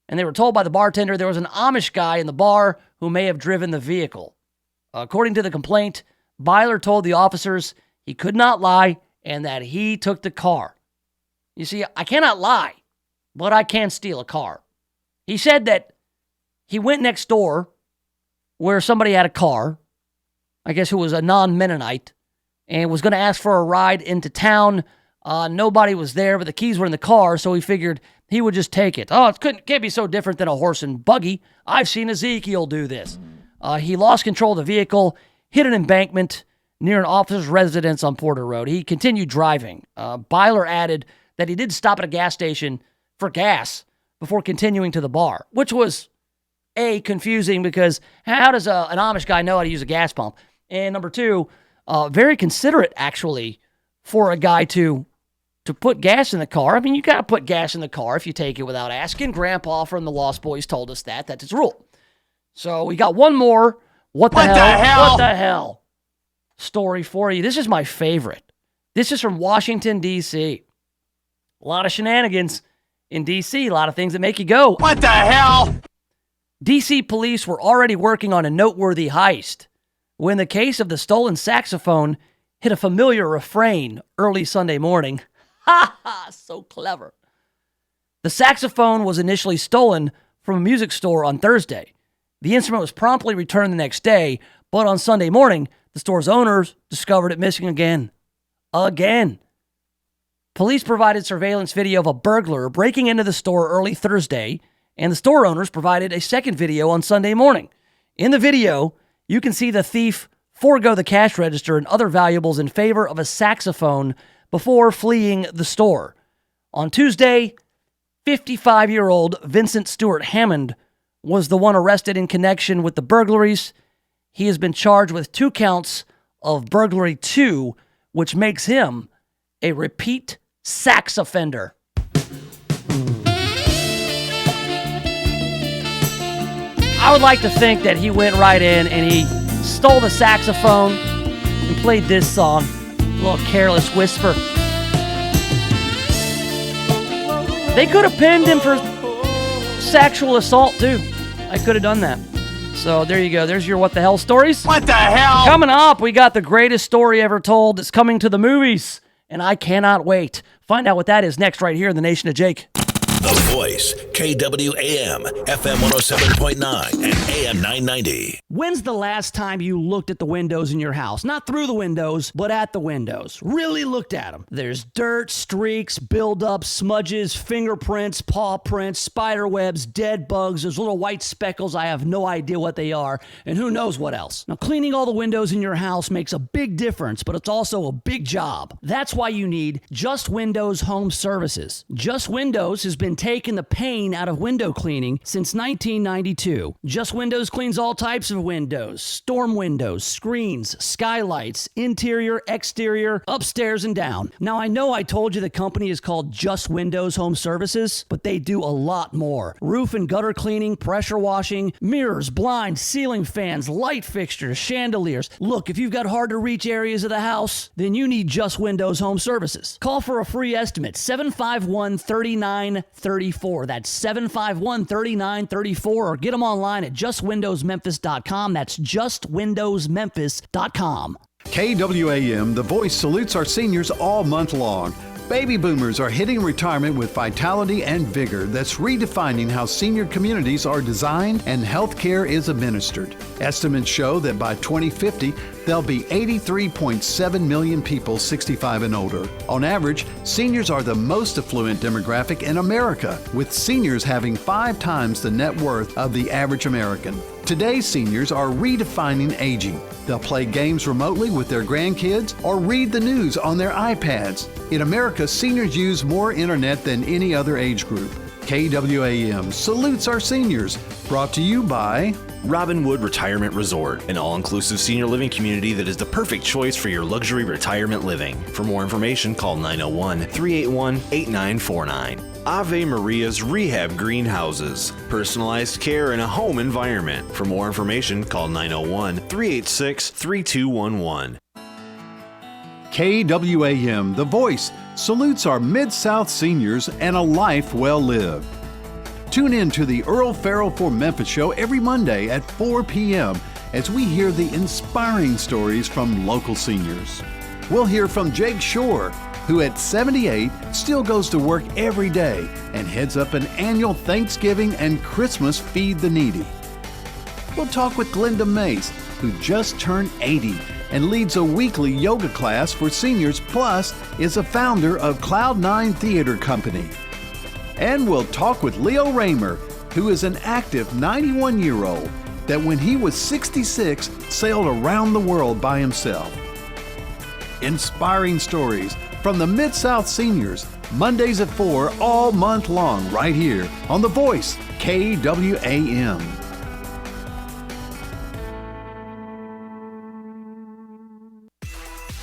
and they were told by the bartender there was an Amish guy in the bar who may have driven the vehicle. According to the complaint, Byler told the officers he could not lie and that he took the car. You see, I cannot lie, but I can steal a car. He said that he went next door where somebody had a car, I guess who was a non-Mennonite, and was going to ask for a ride into town. Nobody was there, but the keys were in the car, so he figured he would just take it. Oh, can't be so different than a horse and buggy. I've seen Ezekiel do this. He lost control of the vehicle, hit an embankment near an officer's residence on Porter Road. He continued driving. Byler added that he did stop at a gas station for gas before continuing to the bar, which was, A, confusing because how does an Amish guy know how to use a gas pump? And number two, very considerate, actually, for a guy to put gas in the car. I mean, you got to put gas in the car if you take it without asking. Grandpa from the Lost Boys told us that. That's his rule. So we got one more What the hell story for you. This is my favorite. This is from Washington, D.C. A lot of shenanigans in D.C., a lot of things that make you go, what the hell? D.C. police were already working on a noteworthy heist when the case of the stolen saxophone hit a familiar refrain early Sunday morning. Ha ha, so clever. The saxophone was initially stolen from a music store on Thursday. The instrument was promptly returned the next day, but on Sunday morning, the store's owners discovered it missing again. Police provided surveillance video of a burglar breaking into the store early Thursday, and the store owners provided a second video on Sunday morning. In the video, you can see the thief forego the cash register and other valuables in favor of a saxophone before fleeing the store. On Tuesday, 55-year-old Vincent Stewart Hammond was the one arrested in connection with the burglaries. He has been charged with 2 counts of burglary 2, which makes him a repeat sax offender. I would like to think that he went right in and he stole the saxophone and played this song, a little Careless Whisper. They could have pinned him for sexual assault too. I could have done that. So there you go. There's your what the hell stories. What the hell? Coming up, we got the greatest story ever told that's coming to the movies, and I cannot wait. Find out what that is next right here in the Nation of Jake. The Voice, KWAM, FM 107.9 and AM 990. When's the last time you looked at the windows in your house? Not through the windows, but at the windows. Really looked at them. There's dirt, streaks, buildup, smudges, fingerprints, paw prints, spider webs, dead bugs. There's little white speckles. I have no idea what they are, and who knows what else. Now, cleaning all the windows in your house makes a big difference, but it's also a big job. That's why you need Just Windows Home Services. Just Windows has been been taking the pain out of window cleaning since 1992. Just Windows cleans all types of windows, storm windows, screens, skylights, interior, exterior, upstairs and down. Now, I know I told you the company is called Just Windows Home Services, but they do a lot more. Roof and gutter cleaning, pressure washing, mirrors, blinds, ceiling fans, light fixtures, chandeliers. Look, if you've got hard to reach areas of the house, then you need Just Windows Home Services. Call for a free estimate, 751-3934. That's 751-3934, or get them online at justwindowsmemphis.com. That's justwindowsmemphis.com. KWAM, The Voice, salutes our seniors all month long. Baby boomers are hitting retirement with vitality and vigor that's redefining how senior communities are designed and healthcare is administered. Estimates show that by 2050, there'll be 83.7 million people 65 and older. On average, seniors are the most affluent demographic in America, with seniors having 5 times the net worth of the average American. Today's seniors are redefining aging. They'll play games remotely with their grandkids or read the news on their iPads. In America, seniors use more internet than any other age group. KWAM salutes our seniors. Brought to you by Robinwood Retirement Resort, an all-inclusive senior living community that is the perfect choice for your luxury retirement living. For more information, call 901-381-8949. Ave Maria's Rehab Greenhouses, personalized care in a home environment. For more information, call 901-386-3211. KWAM, The Voice, salutes our Mid-South seniors and a life well lived. Tune in to the Earl Farrell for Memphis show every Monday at 4 p.m. as we hear the inspiring stories from local seniors. We'll hear from Jake Shore, who at 78 still goes to work every day and heads up an annual Thanksgiving and Christmas Feed the Needy. We'll talk with Glenda Mace, who just turned 80 and leads a weekly yoga class for seniors, plus is a founder of Cloud9 Theater Company. And we'll talk with Leo Raymer, who is an active 91-year-old that when he was 66 sailed around the world by himself. Inspiring stories from the Mid-South seniors, Mondays at 4 all month long right here on The Voice, KWAM.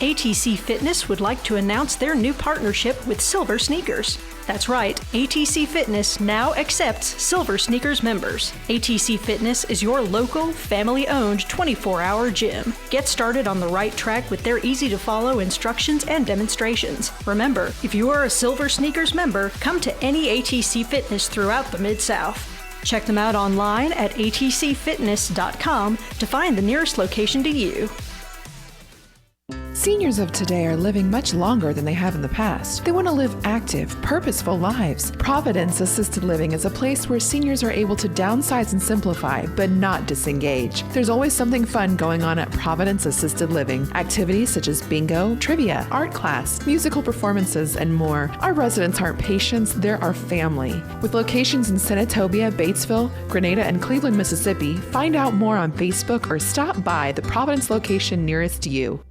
ATC Fitness would like to announce their new partnership with Silver Sneakers. That's right, ATC Fitness now accepts Silver Sneakers members. ATC Fitness is your local, family-owned 24-hour gym. Get started on the right track with their easy-to-follow instructions and demonstrations. Remember, if you are a Silver Sneakers member, come to any ATC Fitness throughout the Mid-South. Check them out online at atcfitness.com to find the nearest location to you. Seniors of today are living much longer than they have in the past. They want to live active, purposeful lives. Providence Assisted Living is a place where seniors are able to downsize and simplify, but not disengage. There's always something fun going on at Providence Assisted Living. Activities such as bingo, trivia, art class, musical performances, and more. Our residents aren't patients, they're our family. With locations in Senatobia, Batesville, Grenada, and Cleveland, Mississippi, find out more on Facebook or stop by the Providence location nearest you.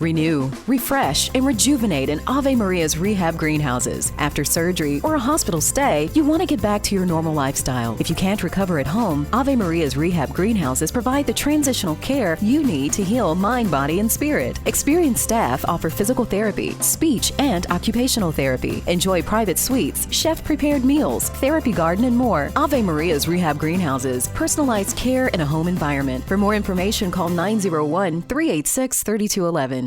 Renew, refresh, and rejuvenate in Ave Maria's Rehab Greenhouses. After surgery or a hospital stay, you want to get back to your normal lifestyle. If you can't recover at home, Ave Maria's Rehab Greenhouses provide the transitional care you need to heal mind, body, and spirit. Experienced staff offer physical therapy, speech, and occupational therapy. Enjoy private suites, chef-prepared meals, therapy garden, and more. Ave Maria's Rehab Greenhouses, personalized care in a home environment. For more information, call 901-386-3211.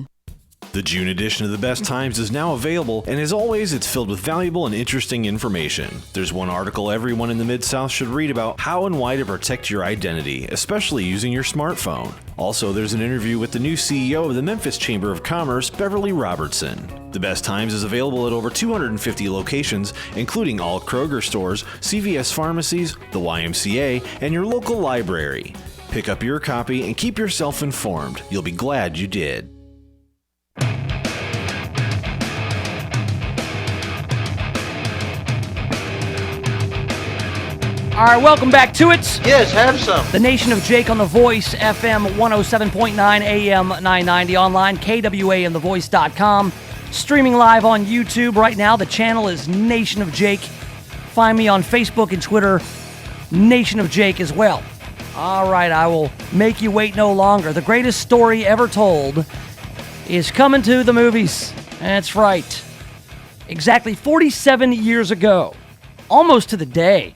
The June edition of The Best Times is now available, and as always, it's filled with valuable and interesting information. There's one article everyone in the Mid-South should read about how and why to protect your identity, especially using your smartphone. Also, there's an interview with the new CEO of the Memphis Chamber of Commerce, Beverly Robertson. The Best Times is available at over 250 locations, including all Kroger stores, CVS pharmacies, the YMCA, and your local library. Pick up your copy and keep yourself informed. You'll be glad you did. All right, welcome back to it. Yes, have some. The Nation of Jake on The Voice, FM 107.9, AM 990, online, KWAMTheVoice.com. Streaming live on YouTube right now. The channel is Nation of Jake. Find me on Facebook and Twitter, Nation of Jake as well. All right, I will make you wait no longer. The greatest story ever told is coming to the movies. That's right. Exactly 47 years ago, almost to the day,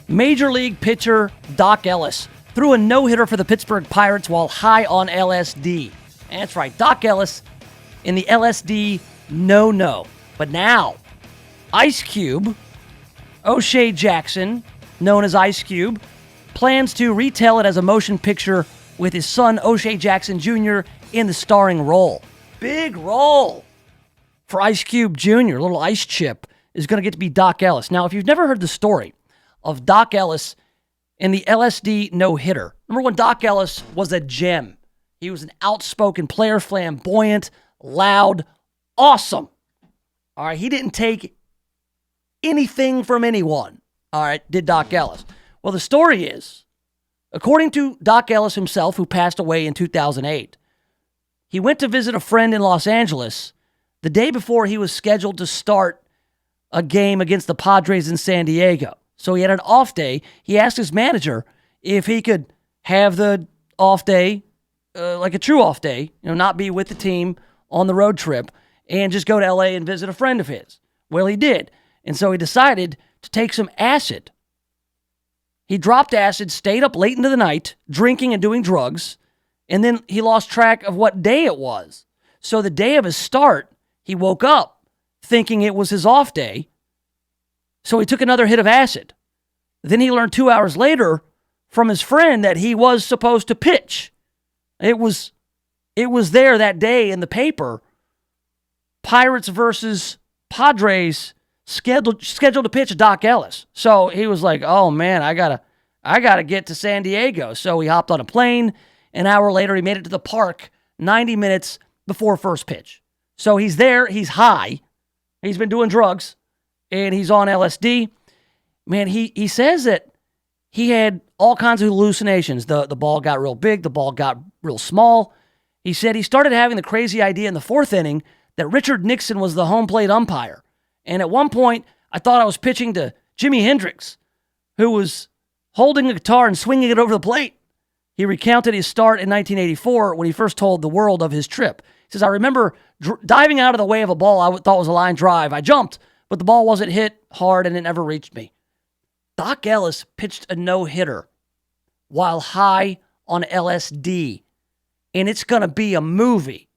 Major League pitcher Doc Ellis threw a no-hitter for the Pittsburgh Pirates while high on LSD. That's right, Doc Ellis in the LSD no-no. But now, Ice Cube, O'Shea Jackson, known as Ice Cube, plans to retell it as a motion picture with his son O'Shea Jackson Jr. in the starring role. Big role for Ice Cube Jr., little ice chip, is going to get to be Doc Ellis. Now, if you've never heard the story of Doc Ellis in the LSD no-hitter, remember when Doc Ellis was a gem? He was an outspoken player, flamboyant, loud, awesome. All right, he didn't take anything from anyone. All right, did Doc Ellis. Well, the story is, according to Doc Ellis himself, who passed away in 2008, he went to visit a friend in Los Angeles the day before he was scheduled to start a game against the Padres in San Diego. So he had an off day. He asked his manager if he could have the off day, like a true off day, not be with the team on the road trip and just go to LA and visit a friend of his. Well, he did. And so he decided to take some acid. He dropped acid, stayed up late into the night, drinking and doing drugs, and then he lost track of what day it was. So the day of his start, he woke up thinking it was his off day, so he took another hit of acid. Then he learned 2 hours later from his friend that he was supposed to pitch. It was there that day in the paper, Pirates versus Padres, scheduled to pitch Doc Ellis. So he was like, oh man, I gotta get to San Diego. So he hopped on a plane. An hour later, he made it to the park 90 minutes before first pitch. So he's there, he's high, he's been doing drugs, and he's on LSD. Man, he says that he had all kinds of hallucinations. The ball got real big, the ball got real small. He said he started having the crazy idea in the fourth inning that Richard Nixon was the home plate umpire. And at one point, I thought I was pitching to Jimi Hendrix, who was holding a guitar and swinging it over the plate. He recounted his start in 1984 when he first told the world of his trip. He says, I remember diving out of the way of a ball I thought was a line drive. I jumped, but the ball wasn't hit hard and it never reached me. Doc Ellis pitched a no-hitter while high on LSD, and it's going to be a movie,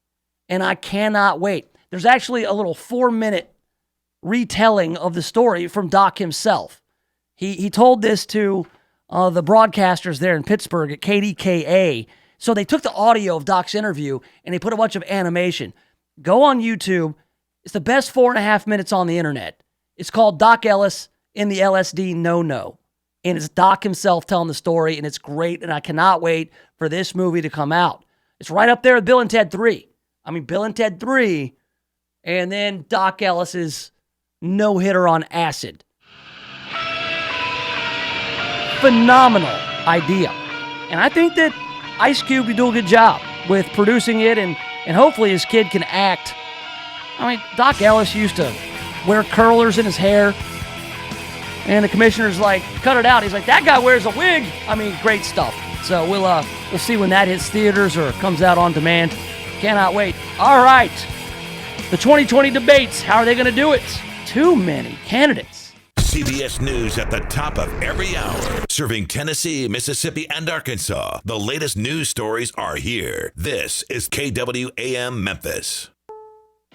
and I cannot wait. There's actually a little 4-minute retelling of the story from Doc himself. He told this to the broadcasters there in Pittsburgh at KDKA. So they took the audio of Doc's interview and they put a bunch of animation. Go on YouTube. It's the best 4.5 minutes on the internet. It's called Doc Ellis in the LSD No-No. And it's Doc himself telling the story, and it's great, and I cannot wait for this movie to come out. It's right up there with Bill and Ted 3. I mean, Bill and Ted 3, and then Doc Ellis's no-hitter on acid. Phenomenal idea. And I think that Ice Cube would do a good job with producing it, and hopefully his kid can act. I mean, Doc Ellis used to wear curlers in his hair, and the commissioner's like, cut it out. He's like, that guy wears a wig. I mean, great stuff. So we'll see when that hits theaters or comes out on demand. Cannot wait. All right. The 2020 debates, how are they going to do it? Too many candidates. CBS News at the top of every hour. Serving Tennessee, Mississippi, and Arkansas. The latest news stories are here. This is KWAM Memphis.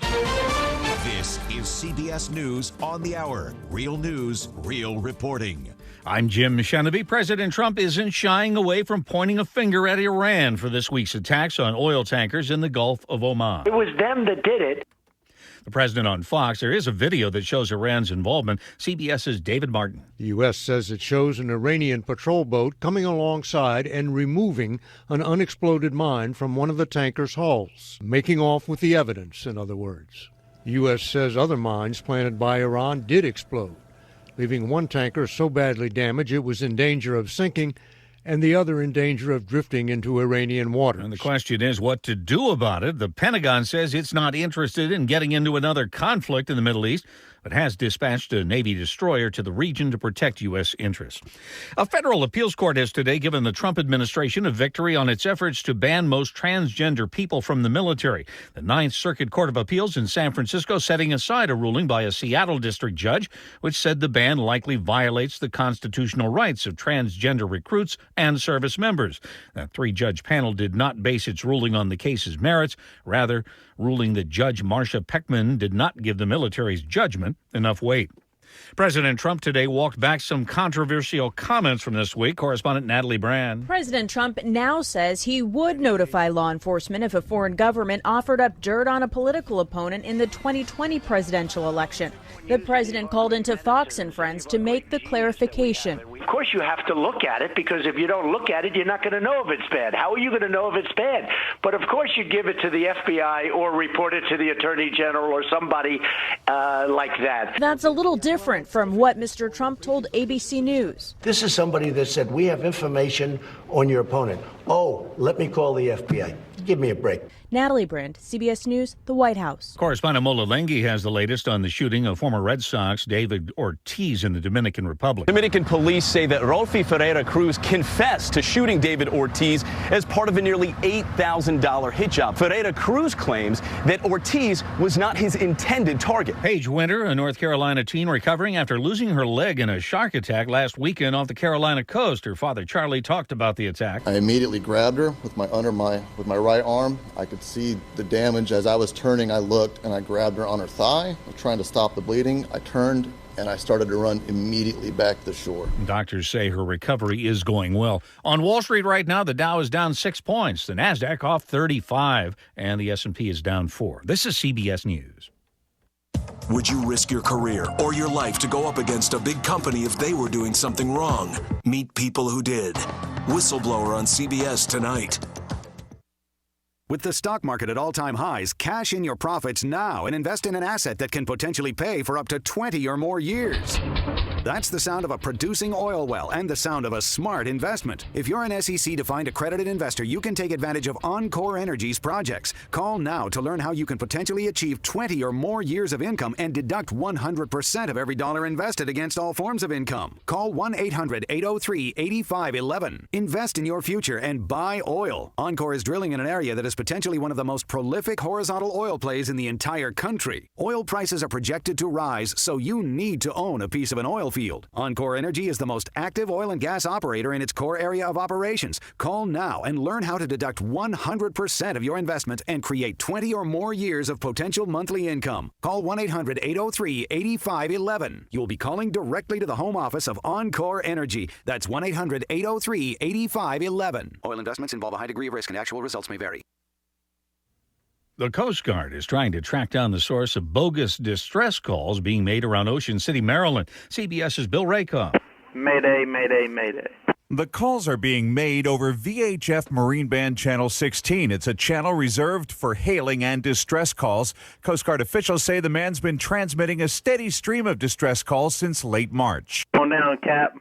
This is CBS News on the Hour. Real news, real reporting. I'm Jim Sheneby. President Trump isn't shying away from pointing a finger at Iran for this week's attacks on oil tankers in the Gulf of Oman. It was them that did it. The president on Fox, there is a video that shows Iran's involvement. CBS's David Martin. The U.S. says it shows an Iranian patrol boat coming alongside and removing an unexploded mine from one of the tanker's hulls, making off with the evidence, in other words. The U.S. says other mines planted by Iran did explode, leaving one tanker so badly damaged it was in danger of sinking, and the other in danger of drifting into Iranian waters. And the question is what to do about it. The Pentagon says it's not interested in getting into another conflict in the Middle East. but has dispatched a Navy destroyer to the region to protect U.S. interests. A federal appeals court has today given the Trump administration a victory on its efforts to ban most transgender people from the military. The Ninth Circuit Court of Appeals in San Francisco setting aside a ruling by a Seattle district judge, which said the ban likely violates the constitutional rights of transgender recruits and service members. That three-judge panel did not base its ruling on the case's merits, rather ruling that Judge Marcia Peckman did not give the military's judgment enough weight. President Trump today walked back some controversial comments from this week. Correspondent Natalie Brand. President Trump now says he would notify law enforcement if a foreign government offered up dirt on a political opponent in the 2020 presidential election. The president called into Fox and Friends to make the clarification. Of course you have to look at it, because if you don't look at it, you're not going to know if it's bad. How are you going to know if it's bad? But of course you give it to the FBI or report it to the Attorney General or somebody like that. That's a little different from what Mr. Trump told ABC News. This is somebody that said, we have information on your opponent. Oh, let me call the FBI. Give me a break. Natalie Brand, CBS News, the White House. Correspondent Mola Lenghi has the latest on the shooting of former Red Sox David Ortiz in the Dominican Republic. Dominican police say that Rolfi Ferreira Cruz confessed to shooting David Ortiz as part of a nearly $8,000 hit job. Ferreira Cruz claims that Ortiz was not his intended target. Paige Winter, a North Carolina teen recovering after losing her leg in a shark attack last weekend off the Carolina coast. Her father Charlie talked about the attack. I immediately grabbed her with my right arm. I could see the damage. As I was turning, I looked and I grabbed her on her thigh, trying to stop the bleeding. I turned and I started to run immediately back to shore. Doctors say her recovery is going well. On Wall Street right now, the Dow is down 6 points, the Nasdaq off 35, and the S&P is down 4. This is CBS News. Would you risk your career or your life to go up against a big company if they were doing something wrong? Meet people who did. Whistleblower on CBS tonight. With the stock market at all-time highs, cash in your profits now and invest in an asset that can potentially pay for up to 20 or more years. That's the sound of a producing oil well and the sound of a smart investment. If you're an SEC-defined accredited investor, you can take advantage of Encore Energy's projects. Call now to learn how you can potentially achieve 20 or more years of income and deduct 100% of every dollar invested against all forms of income. Call 1-800-803-8511. Invest in your future and buy oil. Encore is drilling in an area that is potentially one of the most prolific horizontal oil plays in the entire country. Oil prices are projected to rise, so you need to own a piece of an oil field. Encore Energy is the most active oil and gas operator in its core area of operations. Call now and learn how to deduct 100% of your investment and create 20 or more years of potential monthly income. Call 1-800-803-8511. You will be calling directly to the home office of Encore Energy. That's 1-800-803-8511. Oil investments involve a high degree of risk and actual results may vary. The Coast Guard is trying to track down the source of bogus distress calls being made around Ocean City, Maryland. CBS's Bill Rakoff. Mayday, mayday, mayday. The calls are being made over VHF Marine Band Channel 16. It's a channel reserved for hailing and distress calls. Coast Guard officials say the man's been transmitting a steady stream of distress calls since late March. Going down, Cap.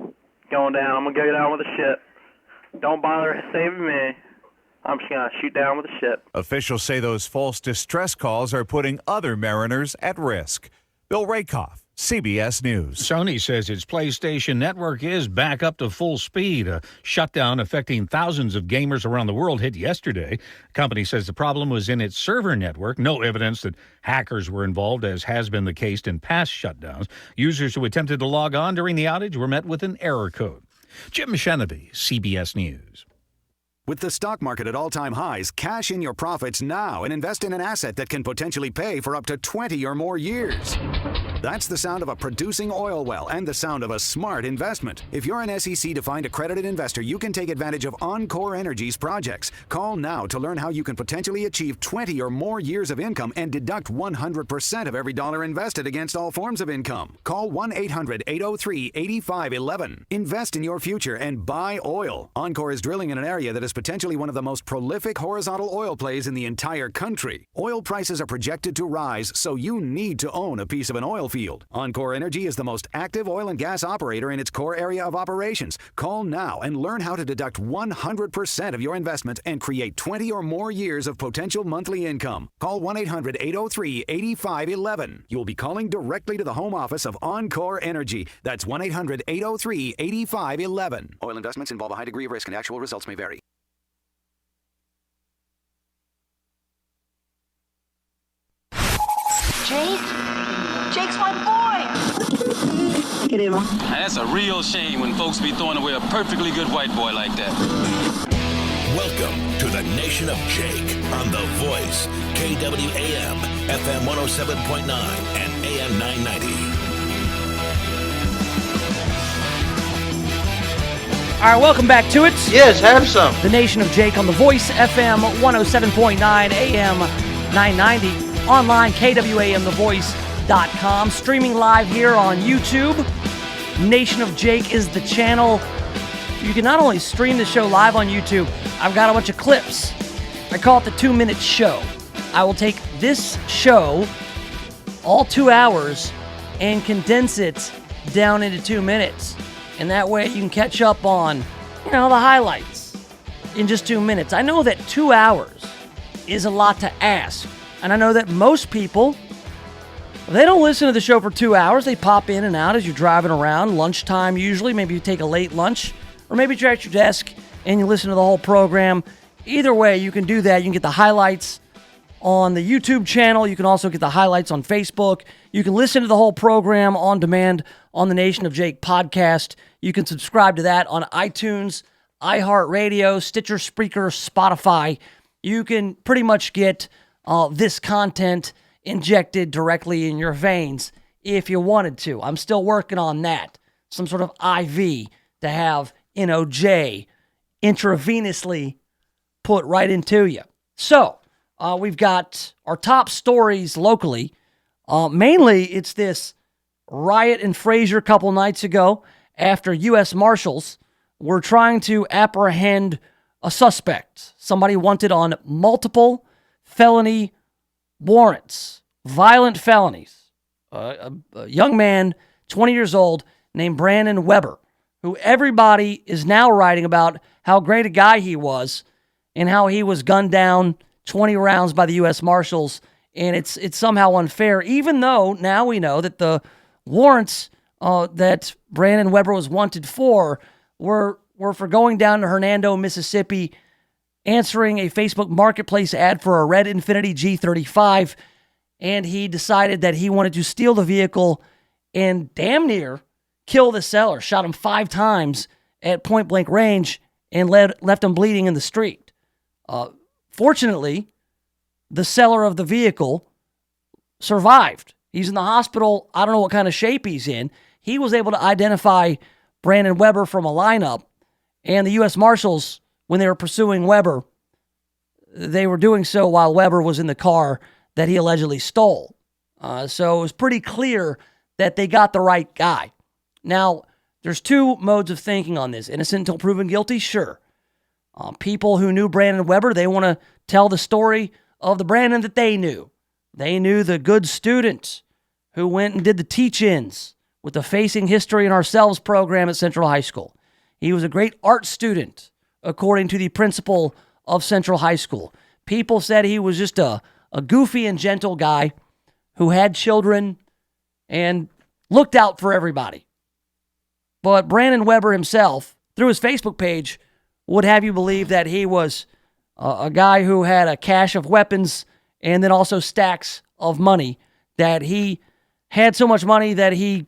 Going down. I'm going to go down with the ship. Don't bother saving me. I'm just going to shoot down with the ship. Officials say those false distress calls are putting other mariners at risk. Bill Rakoff, CBS News. Sony says its PlayStation Network is back up to full speed. A shutdown affecting thousands of gamers around the world hit yesterday. The company says the problem was in its server network. No evidence that hackers were involved, as has been the case in past shutdowns. Users who attempted to log on during the outage were met with an error code. Jim Sheneby, CBS News. With the stock market at all-time highs, cash in your profits now and invest in an asset that can potentially pay for up to 20 or more years. That's the sound of a producing oil well and the sound of a smart investment. If you're an SEC-defined accredited investor, you can take advantage of Encore Energy's projects. Call now to learn how you can potentially achieve 20 or more years of income and deduct 100% of every dollar invested against all forms of income. Call 1-800-803-8511. Invest in your future and buy oil. Encore is drilling in an area that is potentially one of the most prolific horizontal oil plays in the entire country. Oil prices are projected to rise, so you need to own a piece of an oil field. field. Encore Energy is the most active oil and gas operator in its core area of operations. Call now and learn how to deduct 100% of your investment and create 20 or more years of potential monthly income. Call 1-800-803-8511. You will be calling directly to the home office of Encore Energy. That's 1-800-803-8511. Oil investments involve a high degree of risk and actual results may vary. Jake's my boy! Look at him. That's a real shame when folks be throwing away a perfectly good white boy like that. Welcome to the Nation of Jake on The Voice, KWAM, FM 107.9 and AM 990. All right, welcome back to it. Yes, have some. The Nation of Jake on The Voice, FM 107.9, AM 990. Online, KWAMTheVoice.com. Streaming live here on YouTube. Nation of Jake is the channel. You can not only stream the show live on YouTube, I've got a bunch of clips. I call it the 2-minute show. I will take this show, all 2 hours, and condense it down into 2 minutes. And that way you can catch up on, the highlights in just 2 minutes. I know that 2 hours is a lot to ask. And I know that most people, they don't listen to the show for 2 hours. They pop in and out as you're driving around. Lunchtime usually. Maybe you take a late lunch. Or maybe you're at your desk and you listen to the whole program. Either way, you can do that. You can get the highlights on the YouTube channel. You can also get the highlights on Facebook. You can listen to the whole program on demand on the Nation of Jake podcast. You can subscribe to that on iTunes, iHeartRadio, Stitcher, Spreaker, Spotify. You can pretty much get this content injected directly in your veins if you wanted to. I'm still working on that. Some sort of IV to have NOJ intravenously put right into you. So, we've got our top stories locally. Mainly, it's this riot in Fraser a couple nights ago after U.S. Marshals were trying to apprehend a suspect. Somebody wanted on multiple felony warrants, violent felonies. A young man, 20 years old, named Brandon Weber, who everybody is now writing about how great a guy he was and how he was gunned down 20 rounds by the U.S. Marshals, and it's somehow unfair, even though now we know that the warrants that Brandon Weber was wanted for were for going down to Hernando, Mississippi, answering a Facebook Marketplace ad for a red Infiniti G35, and he decided that he wanted to steal the vehicle and damn near kill the seller, shot him 5 times at point-blank range and left him bleeding in the street. Fortunately, the seller of the vehicle survived. He's in the hospital. I don't know what kind of shape he's in. He was able to identify Brandon Weber from a lineup, and the U.S. Marshals, when they were pursuing Weber, they were doing so while Weber was in the car that he allegedly stole. So it was pretty clear that they got the right guy. Now, there's 2 modes of thinking on this. Innocent until proven guilty? Sure. People who knew Brandon Weber, they want to tell the story of the Brandon that they knew. They knew the good student who went and did the teach-ins with the Facing History and Ourselves program at Central High School. He was a great art student, according to the principal of Central High School. People said he was just a goofy and gentle guy who had children and looked out for everybody. But Brandon Weber himself, through his Facebook page, would have you believe that he was a guy who had a cache of weapons and then also stacks of money, that he had so much money that he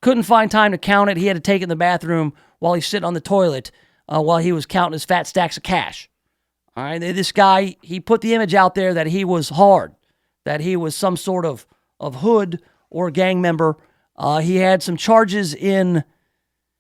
couldn't find time to count it. He had to take it in the bathroom while he's sitting on the toilet while he was counting his fat stacks of cash. All right, this guy, he put the image out there that he was hard, that he was some sort of hood or gang member. He had some charges in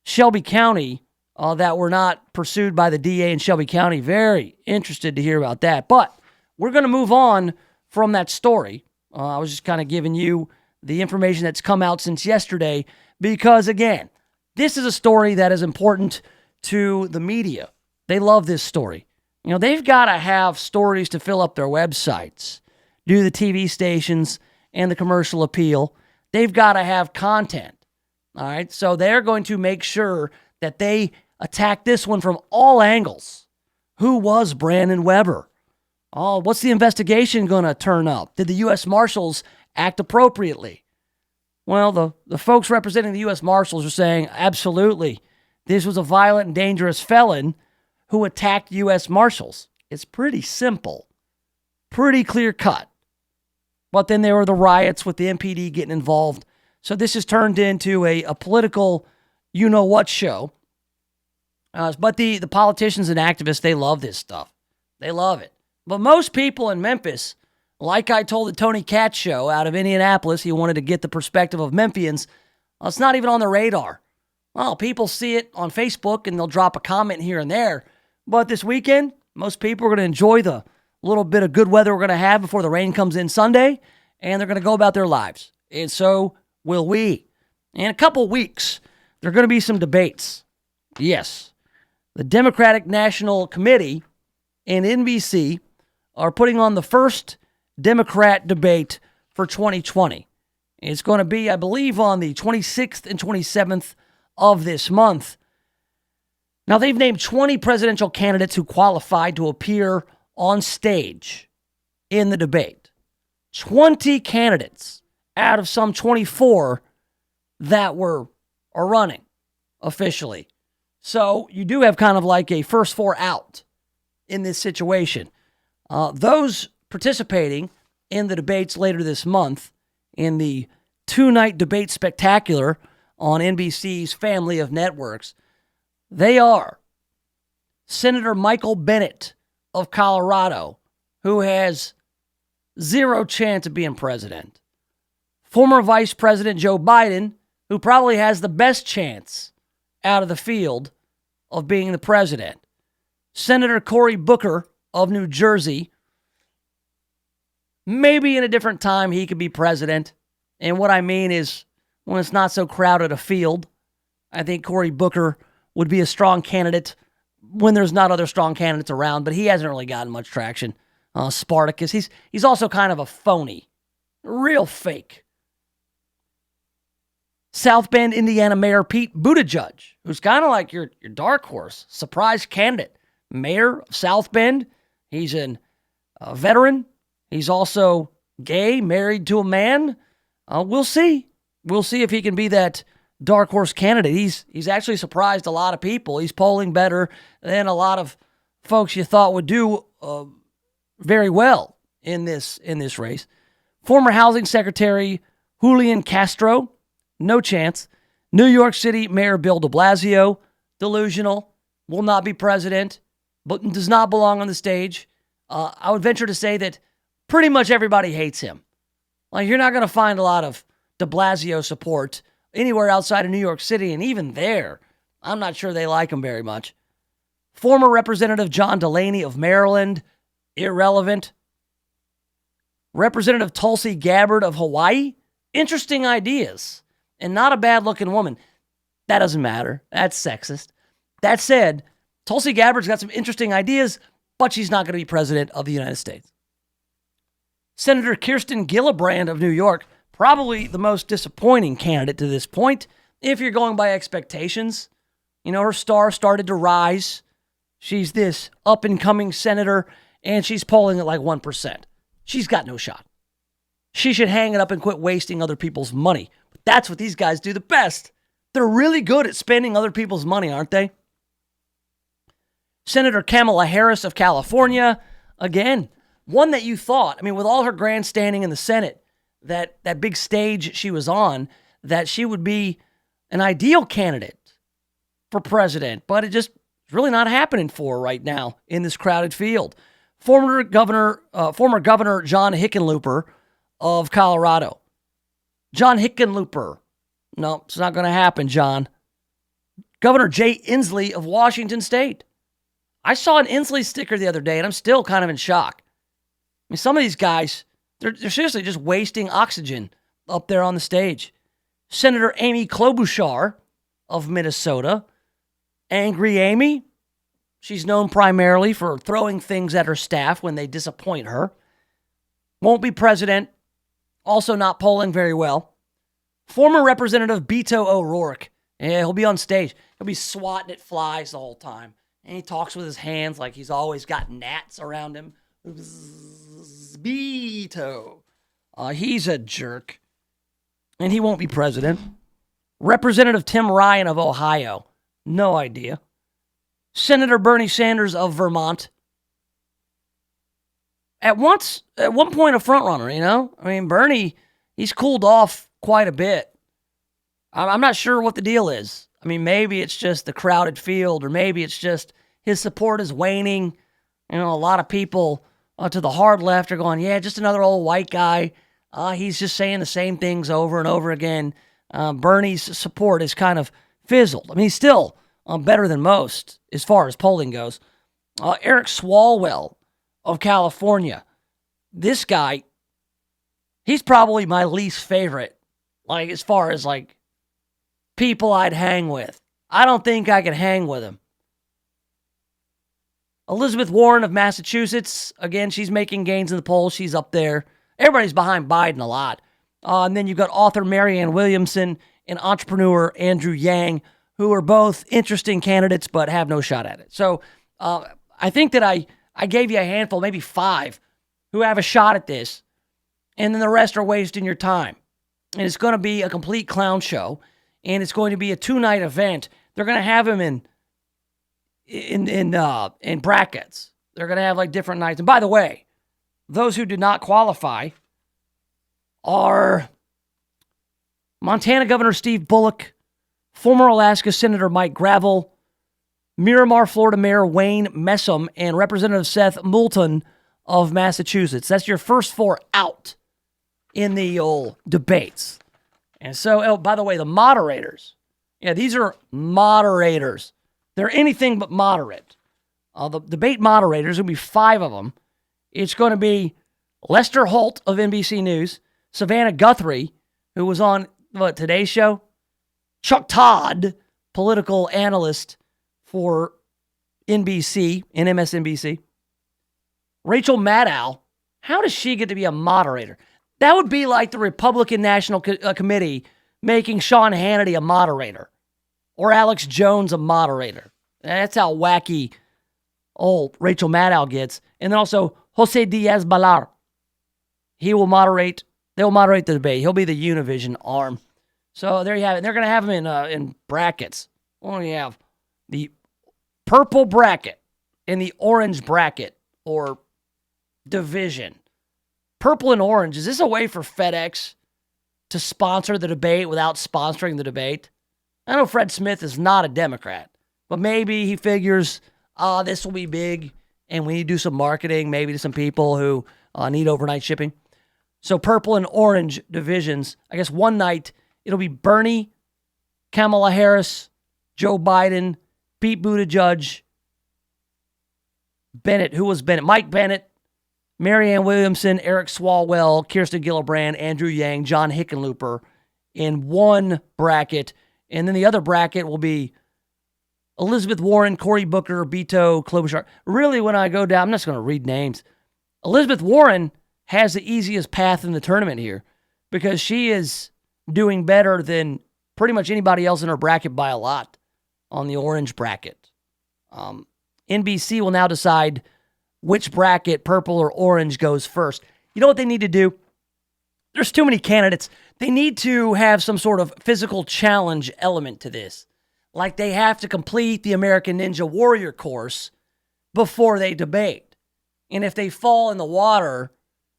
Shelby County that were not pursued by the DA in Shelby County. Very interested to hear about that. But we're going to move on from that story. I was just kind of giving you the information that's come out since yesterday because, again, this is a story that is important to the media. They love this story. You know, they've got to have stories to fill up their websites, do the TV stations and the commercial appeal. they've got to have content. All right, so they're going to make sure that they attack this one from all angles. Who was Brandon Weber? Oh, what's the investigation going to turn up? Did the U.S. Marshals act appropriately? Well, the folks representing the U.S. Marshals are saying, absolutely, this was a violent and dangerous felon who attacked U.S. Marshals. It's pretty simple, pretty clear cut. But then there were the riots with the MPD getting involved. So this has turned into a political you-know-what show. But the politicians and activists, they love this stuff. They love it. But most people in Memphis, like I told the Tony Katz show out of Indianapolis, he wanted to get the perspective of Memphians. Well, it's not even on the radar. Well, people see it on Facebook and they'll drop a comment here and there. But this weekend, most people are going to enjoy the little bit of good weather we're going to have before the rain comes in Sunday, and they're going to go about their lives. And so will we. In a couple weeks, there are going to be some debates. Yes. The Democratic National Committee and NBC are putting on the first Democrat debate for 2020. It's going to be, I believe, on the 26th and 27th of this month. Now, they've named 20 presidential candidates who qualified to appear on stage in the debate. 20 candidates out of some 24 that are running officially. So you do have kind of like a first four out in this situation. Those participating in the debates later this month in the two-night debate spectacular on NBC's family of networks, they are Senator Michael Bennet of Colorado, who has zero chance of being president. Former Vice President Joe Biden, who probably has the best chance out of the field of being the president. Senator Cory Booker of New Jersey. Maybe in a different time he could be president. And what I mean is when it's not so crowded a field, I think Cory Booker would be a strong candidate when there's not other strong candidates around, but he hasn't really gotten much traction. Spartacus, he's also kind of a phony. Real fake. South Bend, Indiana Mayor Pete Buttigieg, who's kind of like your dark horse, surprise candidate. Mayor of South Bend. He's a veteran. He's also gay, married to a man. We'll see. We'll see if he can be that dark horse candidate. He's actually surprised a lot of people. He's polling better than a lot of folks you thought would do very well in this race. Former Housing Secretary Julian Castro, no chance. New York City Mayor Bill de Blasio, delusional, will not be president, but does not belong on the stage. I would venture to say that pretty much everybody hates him. Like, you're not going to find a lot of de Blasio support anywhere outside of New York City, and even there, I'm not sure they like him very much. Former Representative John Delaney of Maryland, irrelevant. Representative Tulsi Gabbard of Hawaii, interesting ideas, and not a bad-looking woman. That doesn't matter. That's sexist. That said, Tulsi Gabbard's got some interesting ideas, but she's not going to be president of the United States. Senator Kirsten Gillibrand of New York, probably the most disappointing candidate to this point, if you're going by expectations. You know, her star started to rise. She's this up-and-coming senator, and she's polling at like 1%. She's got no shot. She should hang it up and quit wasting other people's money. But that's what these guys do the best. They're really good at spending other people's money, aren't they? Senator Kamala Harris of California, again, one that you thought, I mean, with all her grandstanding in the Senate, that big stage she was on, that she would be an ideal candidate for president, but it just is really not happening for her right now in this crowded field. Former Governor John Hickenlooper of Colorado. John Hickenlooper. No, it's not going to happen, John. Governor Jay Inslee of Washington State. I saw an Inslee sticker the other day, and I'm still kind of in shock. I mean, some of these guys, they're seriously just wasting oxygen up there on the stage. Senator Amy Klobuchar of Minnesota. Angry Amy. She's known primarily for throwing things at her staff when they disappoint her. Won't be president. Also not polling very well. Former Representative Beto O'Rourke. Yeah, he'll be on stage. He'll be swatting at flies the whole time. And he talks with his hands like he's always got gnats around him. Beto. He's a jerk. And he won't be president. Representative Tim Ryan of Ohio. No idea. Senator Bernie Sanders of Vermont. At one point, a frontrunner, you know? I mean, Bernie, he's cooled off quite a bit. I'm not sure what the deal is. I mean, maybe it's just the crowded field, or maybe it's just his support is waning. You know, a lot of people to the hard left are going, yeah, just another old white guy. He's just saying the same things over and over again. Bernie's support is kind of fizzled. I mean, he's still better than most as far as polling goes. Eric Swalwell of California. This guy, he's probably my least favorite, like as far as like people I'd hang with. I don't think I could hang with him. Elizabeth Warren of Massachusetts, again, she's making gains in the polls. She's up there. Everybody's behind Biden a lot. And then you've got author Marianne Williamson and entrepreneur Andrew Yang, who are both interesting candidates but have no shot at it. So I think that I gave you a handful, maybe 5, who have a shot at this, and then the rest are wasting your time. And it's going to be a complete clown show, and it's going to be a 2-night event. They're going to have him in brackets. They're going to have like different nights. And by the way, those who did not qualify are Montana Governor Steve Bullock, former Alaska Senator Mike Gravel, Miramar, Florida Mayor Wayne Messam, and Representative Seth Moulton of Massachusetts. That's your first 4 out in the old debates. And so, by the way, the moderators, these are moderators. They're anything but moderate. The debate moderators, there'll be 5 of them. It's going to be Lester Holt of NBC News, Savannah Guthrie, who was on Today's Show, Chuck Todd, political analyst for NBC and MSNBC, Rachel Maddow. How does she get to be a moderator? That would be like the Republican National Committee making Sean Hannity a moderator or Alex Jones a moderator. That's how wacky old Rachel Maddow gets. And then also Jose Diaz-Balart. He will moderate. They'll moderate the debate. He'll be the Univision arm. So there you have it. They're going to have him in brackets. Well, you have the purple bracket and the orange bracket or division. Purple and orange. Is this a way for FedEx to sponsor the debate without sponsoring the debate? I know Fred Smith is not a Democrat, but maybe he figures, this will be big and we need to do some marketing, maybe to some people who need overnight shipping. So purple and orange divisions. I guess one night it'll be Bernie, Kamala Harris, Joe Biden, Pete Buttigieg, Bennett. Who was Bennett? Mike Bennett, Marianne Williamson, Eric Swalwell, Kirsten Gillibrand, Andrew Yang, John Hickenlooper in one bracket. And then the other bracket will be Elizabeth Warren, Cory Booker, Beto, Klobuchar. Really, when I go down, I'm just going to read names. Elizabeth Warren has the easiest path in the tournament here because she is doing better than pretty much anybody else in her bracket by a lot on the orange bracket. NBC will now decide which bracket, purple or orange, goes first. You know what they need to do? There's too many candidates. They need to have some sort of physical challenge element to this. Like they have to complete the American Ninja Warrior course before they debate. And if they fall in the water,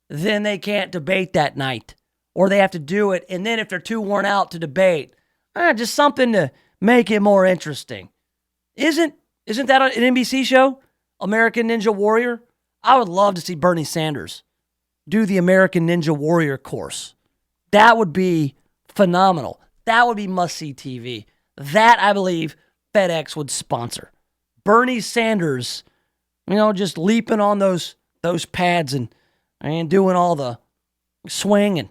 then they can't debate that night. Or they have to do it, and then if they're too worn out to debate, just something to make it more interesting. Isn't that an NBC show? American Ninja Warrior? I would love to see Bernie Sanders do the American Ninja Warrior course. That would be phenomenal. That would be must-see TV. That, I believe, FedEx would sponsor. Bernie Sanders, just leaping on those pads and doing all the swinging.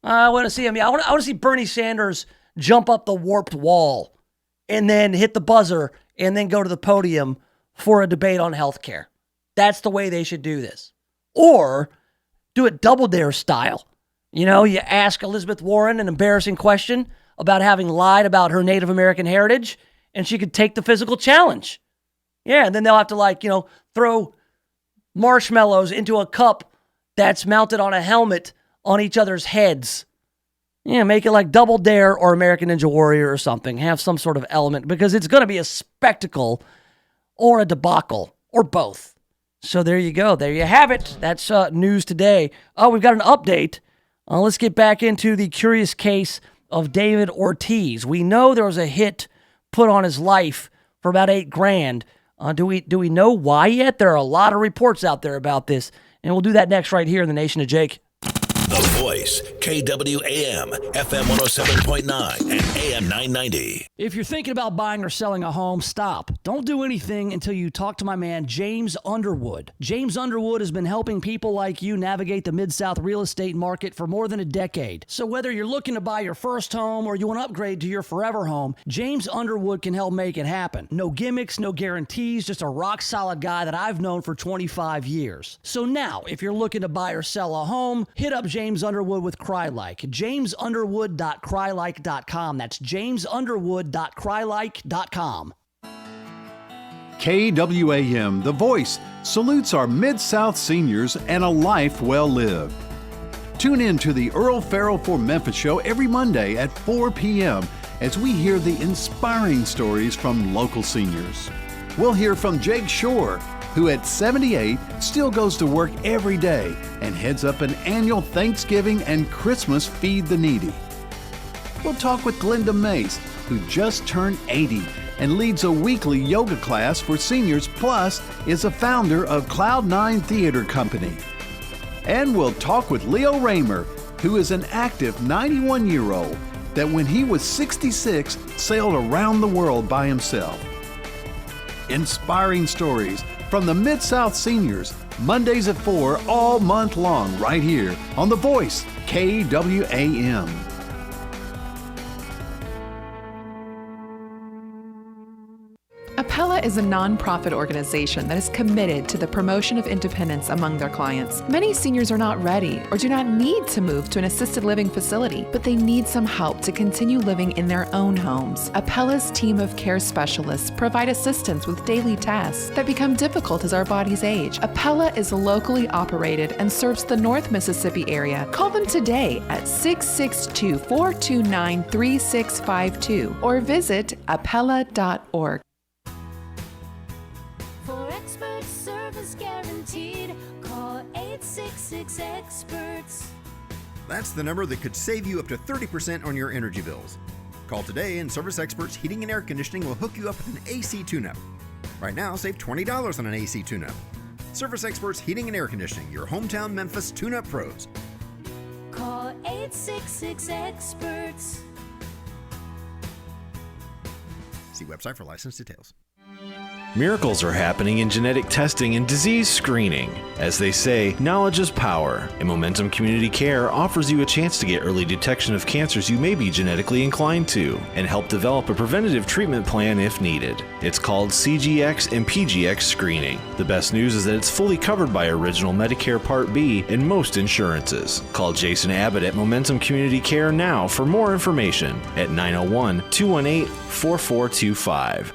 I want to see him. I want to see Bernie Sanders jump up the warped wall and then hit the buzzer and then go to the podium for a debate on healthcare. That's the way they should do this. Or do it Double Dare style. You know, you ask Elizabeth Warren an embarrassing question about having lied about her Native American heritage, and she could take the physical challenge. Yeah, and then they'll have to, throw marshmallows into a cup that's mounted on a helmet on each other's heads. Yeah, make it like Double Dare or American Ninja Warrior or something. Have some sort of element, because it's going to be a spectacle or a debacle or both. So there you go. There you have it. That's news today. Oh, we've got an update. Let's get back into the curious case of David Ortiz. We know there was a hit put on his life for about $8,000. Do we know why yet? There are a lot of reports out there about this, and we'll do that next right here in the Nation of Jake. The Voice, KWAM, FM 107.9 and AM 990. If you're thinking about buying or selling a home, stop. Don't do anything until you talk to my man, James Underwood. James Underwood has been helping people like you navigate the Mid-South real estate market for more than a decade. So whether you're looking to buy your first home or you want to upgrade to your forever home, James Underwood can help make it happen. No gimmicks, no guarantees, just a rock-solid guy that I've known for 25 years. So now, if you're looking to buy or sell a home, hit up James Underwood with CryLike. JamesUnderwood.CryLike.com. That's JamesUnderwood.CryLike.com. KWAM, The Voice, salutes our Mid-South seniors and a life well lived. Tune in to the Earl Farrell for Memphis show every Monday at 4 p.m. as we hear the inspiring stories from local seniors. We'll hear from Jake Shore, who at 78 still goes to work every day and heads up an annual Thanksgiving and Christmas Feed the Needy. We'll talk with Glenda Mace, who just turned 80 and leads a weekly yoga class for seniors, plus is a founder of Cloud9 Theater Company. And we'll talk with Leo Raymer, who is an active 91-year-old that when he was 66 sailed around the world by himself. Inspiring stories from the Mid-South seniors, Mondays at 4 all month long right here on The Voice, KWAM. Appella is a nonprofit organization that is committed to the promotion of independence among their clients. Many seniors are not ready or do not need to move to an assisted living facility, but they need some help to continue living in their own homes. Appella's team of care specialists provide assistance with daily tasks that become difficult as our bodies age. Appella is locally operated and serves the North Mississippi area. Call them today at 662-429-3652 or visit appella.org. Expert service guaranteed. Call 866-EXPERTS. That's the number that could save you up to 30% on your energy bills. Call today and Service Experts Heating and Air Conditioning will hook you up with an AC tune-up. Right now, save $20 on an AC tune-up. Service Experts Heating and Air Conditioning, your hometown Memphis tune-up pros. Call 866-EXPERTS. See website for license details. Miracles are happening in genetic testing and disease screening. As they say, knowledge is power, and Momentum Community Care offers you a chance to get early detection of cancers you may be genetically inclined to, and help develop a preventative treatment plan if needed. It's called CGX and PGX screening. The best news is that it's fully covered by Original Medicare Part B and most insurances. Call Jason Abbott at Momentum Community Care now for more information at 901-218-4425.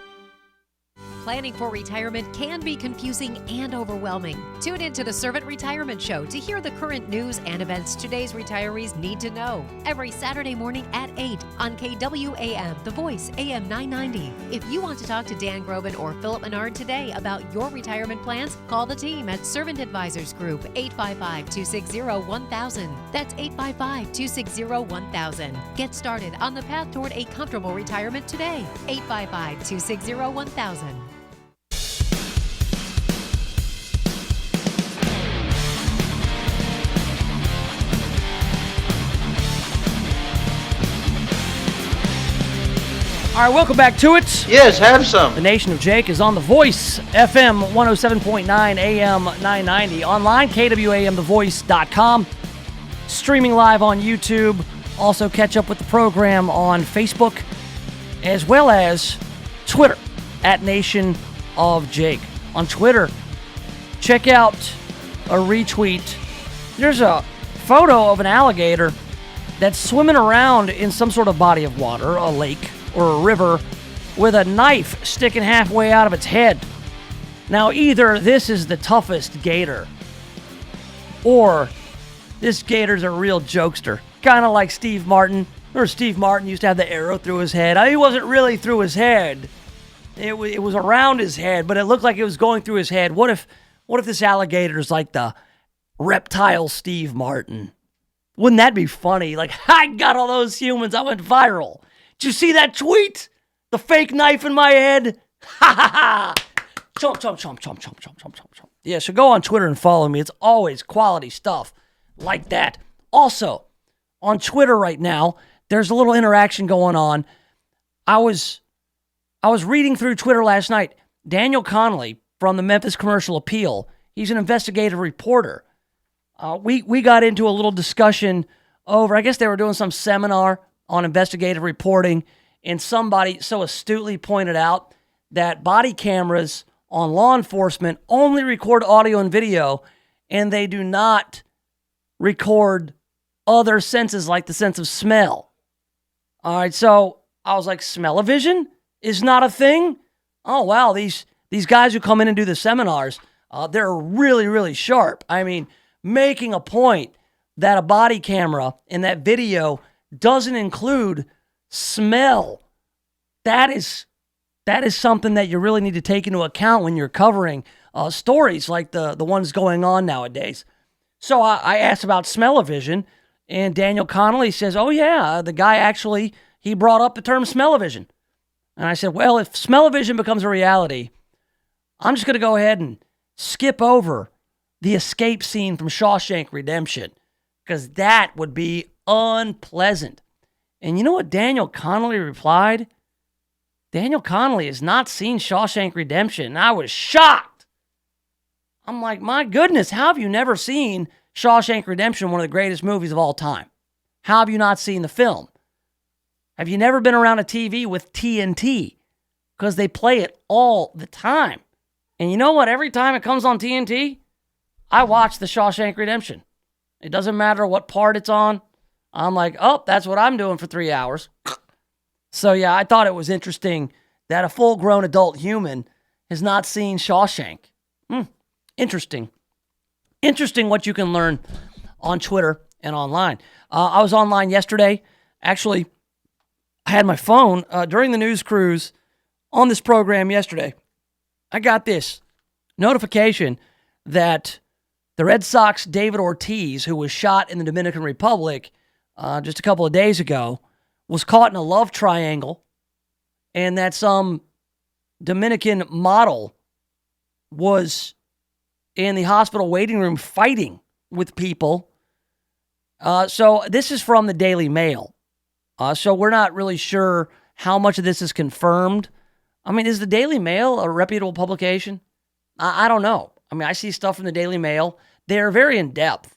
Planning for retirement can be confusing and overwhelming. Tune in to the Servant Retirement Show to hear the current news and events today's retirees need to know. Every Saturday morning at 8 on KWAM, The Voice, AM 990. If you want to talk to Dan Groban or Philip Menard today about your retirement plans, call the team at Servant Advisors Group, 855-260-1000. That's 855-260-1000. Get started on the path toward a comfortable retirement today. 855-260-1000. All right, welcome back to it. Yes, have some. The Nation of Jake is on The Voice, FM 107.9, AM 990. Online, KWAMTheVoice.com. Streaming live on YouTube. Also catch up with the program on Facebook, as well as Twitter, at Nation of Jake. On Twitter, check out a retweet. There's a photo of an alligator that's swimming around in some sort of body of water, a lake or a river, with a knife sticking halfway out of its head. Now, either this is the toughest gator, or this gator's a real jokester. Kind of like Steve Martin. Or Steve Martin used to have the arrow through his head. He wasn't really through his head. It was around his head, but it looked like it was going through his head. What if this alligator's like the reptile Steve Martin? Wouldn't that be funny? Like, I got all those humans. I went viral. Did you see that tweet? The fake knife in my head? Ha ha ha! Chomp, chomp, chomp, chomp, chomp, chomp, chomp, chomp, chomp. Yeah, so go on Twitter and follow me. It's always quality stuff like that. Also, on Twitter right now, there's a little interaction going on. I was reading through Twitter last night. Daniel Connolly from the Memphis Commercial Appeal, he's an investigative reporter. We got into a little discussion over, I guess they were doing some seminar on investigative reporting, and somebody so astutely pointed out that body cameras on law enforcement only record audio and video, and they do not record other senses like the sense of smell. All right, so I was like, smell-o-vision is not a thing? Oh, wow, these guys who come in and do the seminars, they're really, really sharp. I mean, making a point that a body camera in that video doesn't include smell. That is something that you really need to take into account when you're covering stories like the ones going on nowadays. So I asked about smell-o-vision, and Daniel Connolly says, oh yeah, the guy actually, he brought up the term smell-o-vision. And I said, well, if smell-o-vision becomes a reality, I'm just going to go ahead and skip over the escape scene from Shawshank Redemption, because that would be unpleasant. And you know what Daniel Connolly replied? Daniel Connolly has not seen Shawshank Redemption. And I was shocked. I'm like, my goodness, how have you never seen Shawshank Redemption, one of the greatest movies of all time? How have you not seen the film? Have you never been around a TV with TNT? Because they play it all the time. And you know what? Every time it comes on TNT, I watch the Shawshank Redemption. It doesn't matter what part it's on. I'm like, oh, that's what I'm doing for 3 hours. So yeah, I thought it was interesting that a full-grown adult human has not seen Shawshank. Interesting. Interesting what you can learn on Twitter and online. I was online yesterday. Actually, I had my phone during the news cruise on this program yesterday. I got this notification that the Red Sox David Ortiz, who was shot in the Dominican Republic just a couple of days ago, was caught in a love triangle, and that some Dominican model was in the hospital waiting room fighting with people. So this is from the Daily Mail. So we're not really sure how much of this is confirmed. I mean, is the Daily Mail a reputable publication? I don't know. I mean, I see stuff from the Daily Mail. They're very in-depth.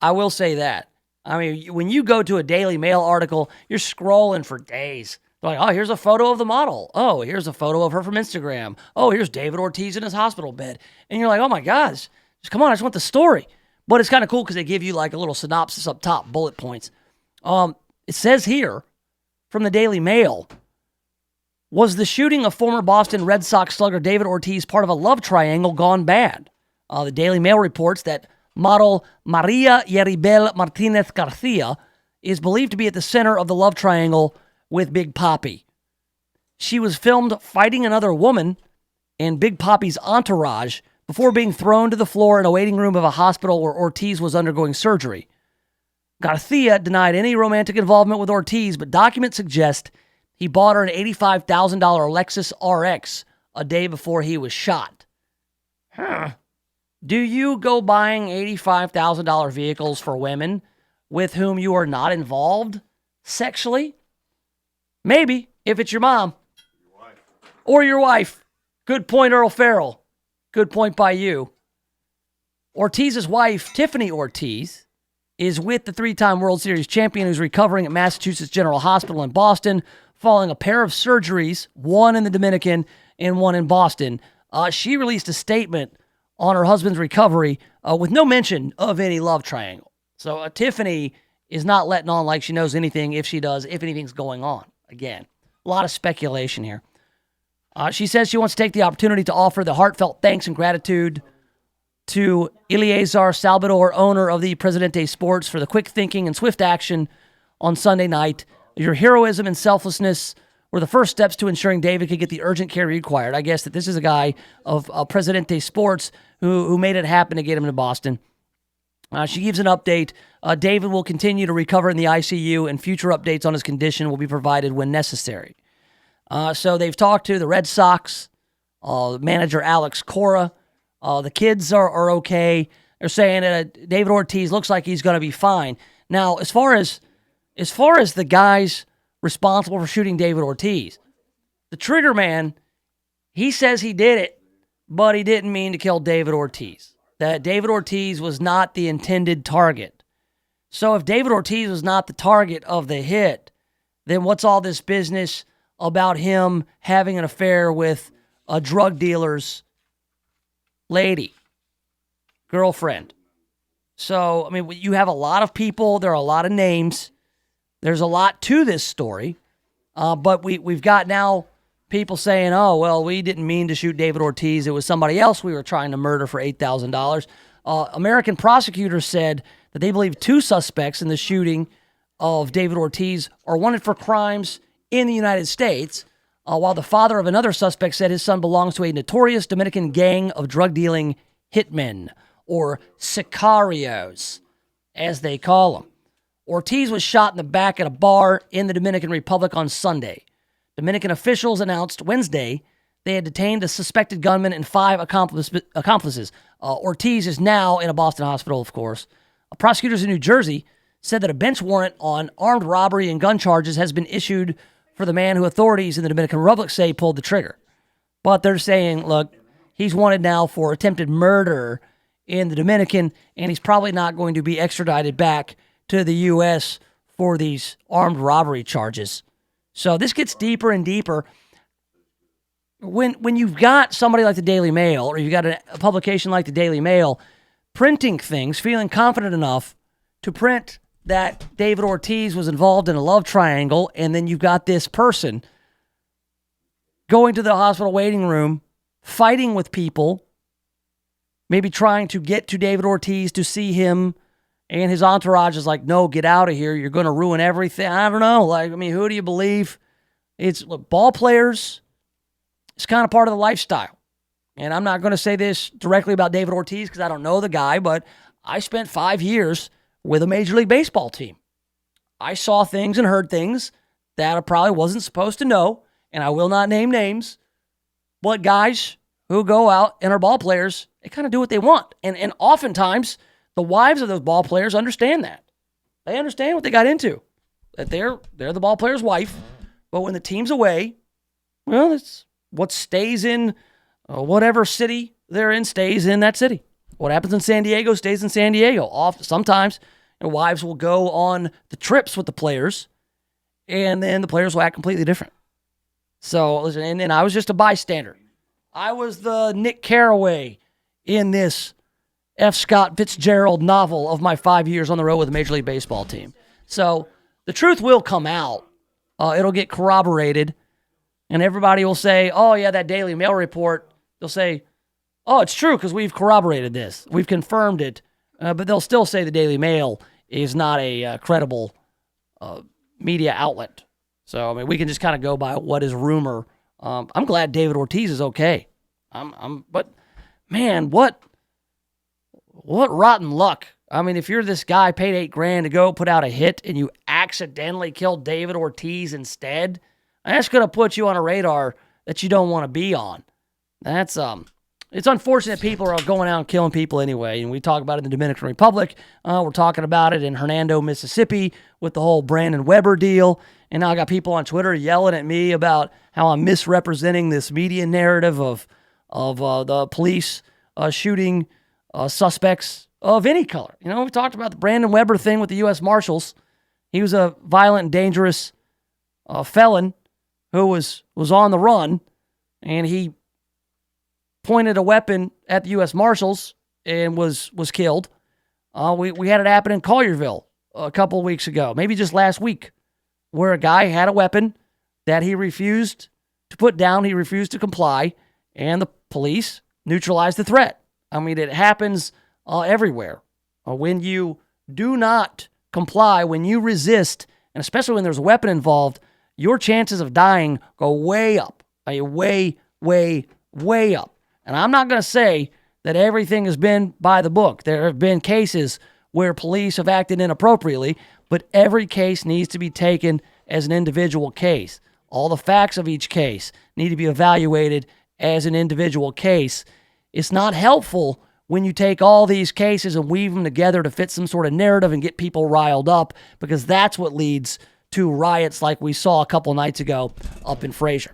I will say that. I mean, when you go to a Daily Mail article, you're scrolling for days. They're like, oh, here's a photo of the model. Oh, here's a photo of her from Instagram. Oh, here's David Ortiz in his hospital bed. And you're like, oh my God, just come on, I just want the story. But it's kind of cool because they give you like a little synopsis up top, bullet points. It says here from the Daily Mail, was the shooting of former Boston Red Sox slugger David Ortiz part of a love triangle gone bad? The Daily Mail reports that model Maria Yeribel Martinez Garcia is believed to be at the center of the love triangle with Big Papi. She was filmed fighting another woman and Big Papi's entourage before being thrown to the floor in a waiting room of a hospital where Ortiz was undergoing surgery. Garcia denied any romantic involvement with Ortiz, but documents suggest he bought her an $85,000 Lexus RX a day before he was shot. Do you go buying $85,000 vehicles for women with whom you are not involved sexually? Maybe, if it's your mom. Or your wife. Good point, Earl Farrell. Good point by you. Ortiz's wife, Tiffany Ortiz, is with the three-time World Series champion who's recovering at Massachusetts General Hospital in Boston following a pair of surgeries, one in the Dominican and one in Boston. She released a statement on her husband's recovery with no mention of any love triangle. So Tiffany is not letting on like she knows anything, if she does, if anything's going on. Again, a lot of speculation here. She says she wants to take the opportunity to offer the heartfelt thanks and gratitude to Eleazar Salvador, owner of the Presidente Sports, for the quick thinking and swift action on Sunday night. Your heroism and selflessness were the first steps to ensuring David could get the urgent care he required. I guess that this is a guy of Presidente Sports who made it happen to get him to Boston. She gives an update. David will continue to recover in the ICU, and future updates on his condition will be provided when necessary. So they've talked to the Red Sox, manager Alex Cora. The kids are okay. They're saying that David Ortiz looks like he's going to be fine. Now, as far as the guys responsible for shooting David Ortiz, the trigger man, he says he did it, but he didn't mean to kill David Ortiz. That David Ortiz was not the intended target. So if David Ortiz was not the target of the hit, then what's all this business about him having an affair with a drug dealer's lady, girlfriend? So, I mean, you have a lot of people. There are a lot of names. There's a lot to this story. But we've got now people saying, oh, well, we didn't mean to shoot David Ortiz. It was somebody else we were trying to murder for $8,000. American prosecutors said that they believe 2 suspects in the shooting of David Ortiz are wanted for crimes in the United States, while the father of another suspect said his son belongs to a notorious Dominican gang of drug-dealing hitmen, or sicarios, as they call them. Ortiz was shot in the back at a bar in the Dominican Republic on Sunday. Dominican officials announced Wednesday they had detained a suspected gunman and 5 accomplices. Ortiz is now in a Boston hospital, of course. Prosecutors in New Jersey said that a bench warrant on armed robbery and gun charges has been issued for the man who authorities in the Dominican Republic say pulled the trigger. But they're saying, look, he's wanted now for attempted murder in the Dominican, and he's probably not going to be extradited back to the U.S. for these armed robbery charges. So this gets deeper and deeper. When you've got somebody like the Daily Mail, or you've got a publication like the Daily Mail, printing things, feeling confident enough to print that David Ortiz was involved in a love triangle, and then you've got this person going to the hospital waiting room, fighting with people, maybe trying to get to David Ortiz to see him, and his entourage is like, no, get out of here. You're going to ruin everything. I don't know. Who do you believe? Look, ball players, it's kind of part of the lifestyle. And I'm not going to say this directly about David Ortiz because I don't know the guy, but I spent 5 years with a Major League Baseball team. I saw things and heard things that I probably wasn't supposed to know, and I will not name names, but guys who go out and are ball players, they kind of do what they want. And oftentimes, the wives of those ball players understand that. They understand what they got into, that they're the ball player's wife, but when the team's away, well, it's what stays in whatever city they're in stays in that city. What happens in San Diego stays in San Diego. Sometimes wives will go on the trips with the players, and then the players will act completely different. So, listen, and then I was just a bystander. I was the Nick Carraway in this F. Scott Fitzgerald novel of my 5 years on the road with a Major League Baseball team. So the truth will come out. It'll get corroborated, and everybody will say, oh, yeah, that Daily Mail report. They'll say, oh, it's true because we've corroborated this. We've confirmed it. But they'll still say the Daily Mail is not a credible media outlet. So, we can just kind of go by what is rumor. I'm glad David Ortiz is okay. But man, what rotten luck. If you're this guy paid $8,000 to go put out a hit and you accidentally killed David Ortiz instead, that's going to put you on a radar that you don't want to be on. That's it's unfortunate people are going out and killing people anyway. And we talk about it in the Dominican Republic. We're talking about it in Hernando, Mississippi with the whole Brandon Weber deal. And now I got people on Twitter yelling at me about how I'm misrepresenting this media narrative of the police shooting suspects of any color. We talked about the Brandon Weber thing with the U.S. Marshals. He was a violent and dangerous felon who was on the run, and he pointed a weapon at the U.S. Marshals and was killed. We had it happen in Collierville a couple of weeks ago, maybe just last week, where a guy had a weapon that he refused to put down. He refused to comply, and the police neutralized the threat. I mean, it happens everywhere. When you do not comply, when you resist, and especially when there's a weapon involved, your chances of dying go way up. Way, way, way up. And I'm not going to say that everything has been by the book. There have been cases where police have acted inappropriately, but every case needs to be taken as an individual case. All the facts of each case need to be evaluated as an individual case. It's not helpful when you take all these cases and weave them together to fit some sort of narrative and get people riled up, because that's what leads to riots like we saw a couple nights ago up in Fraser.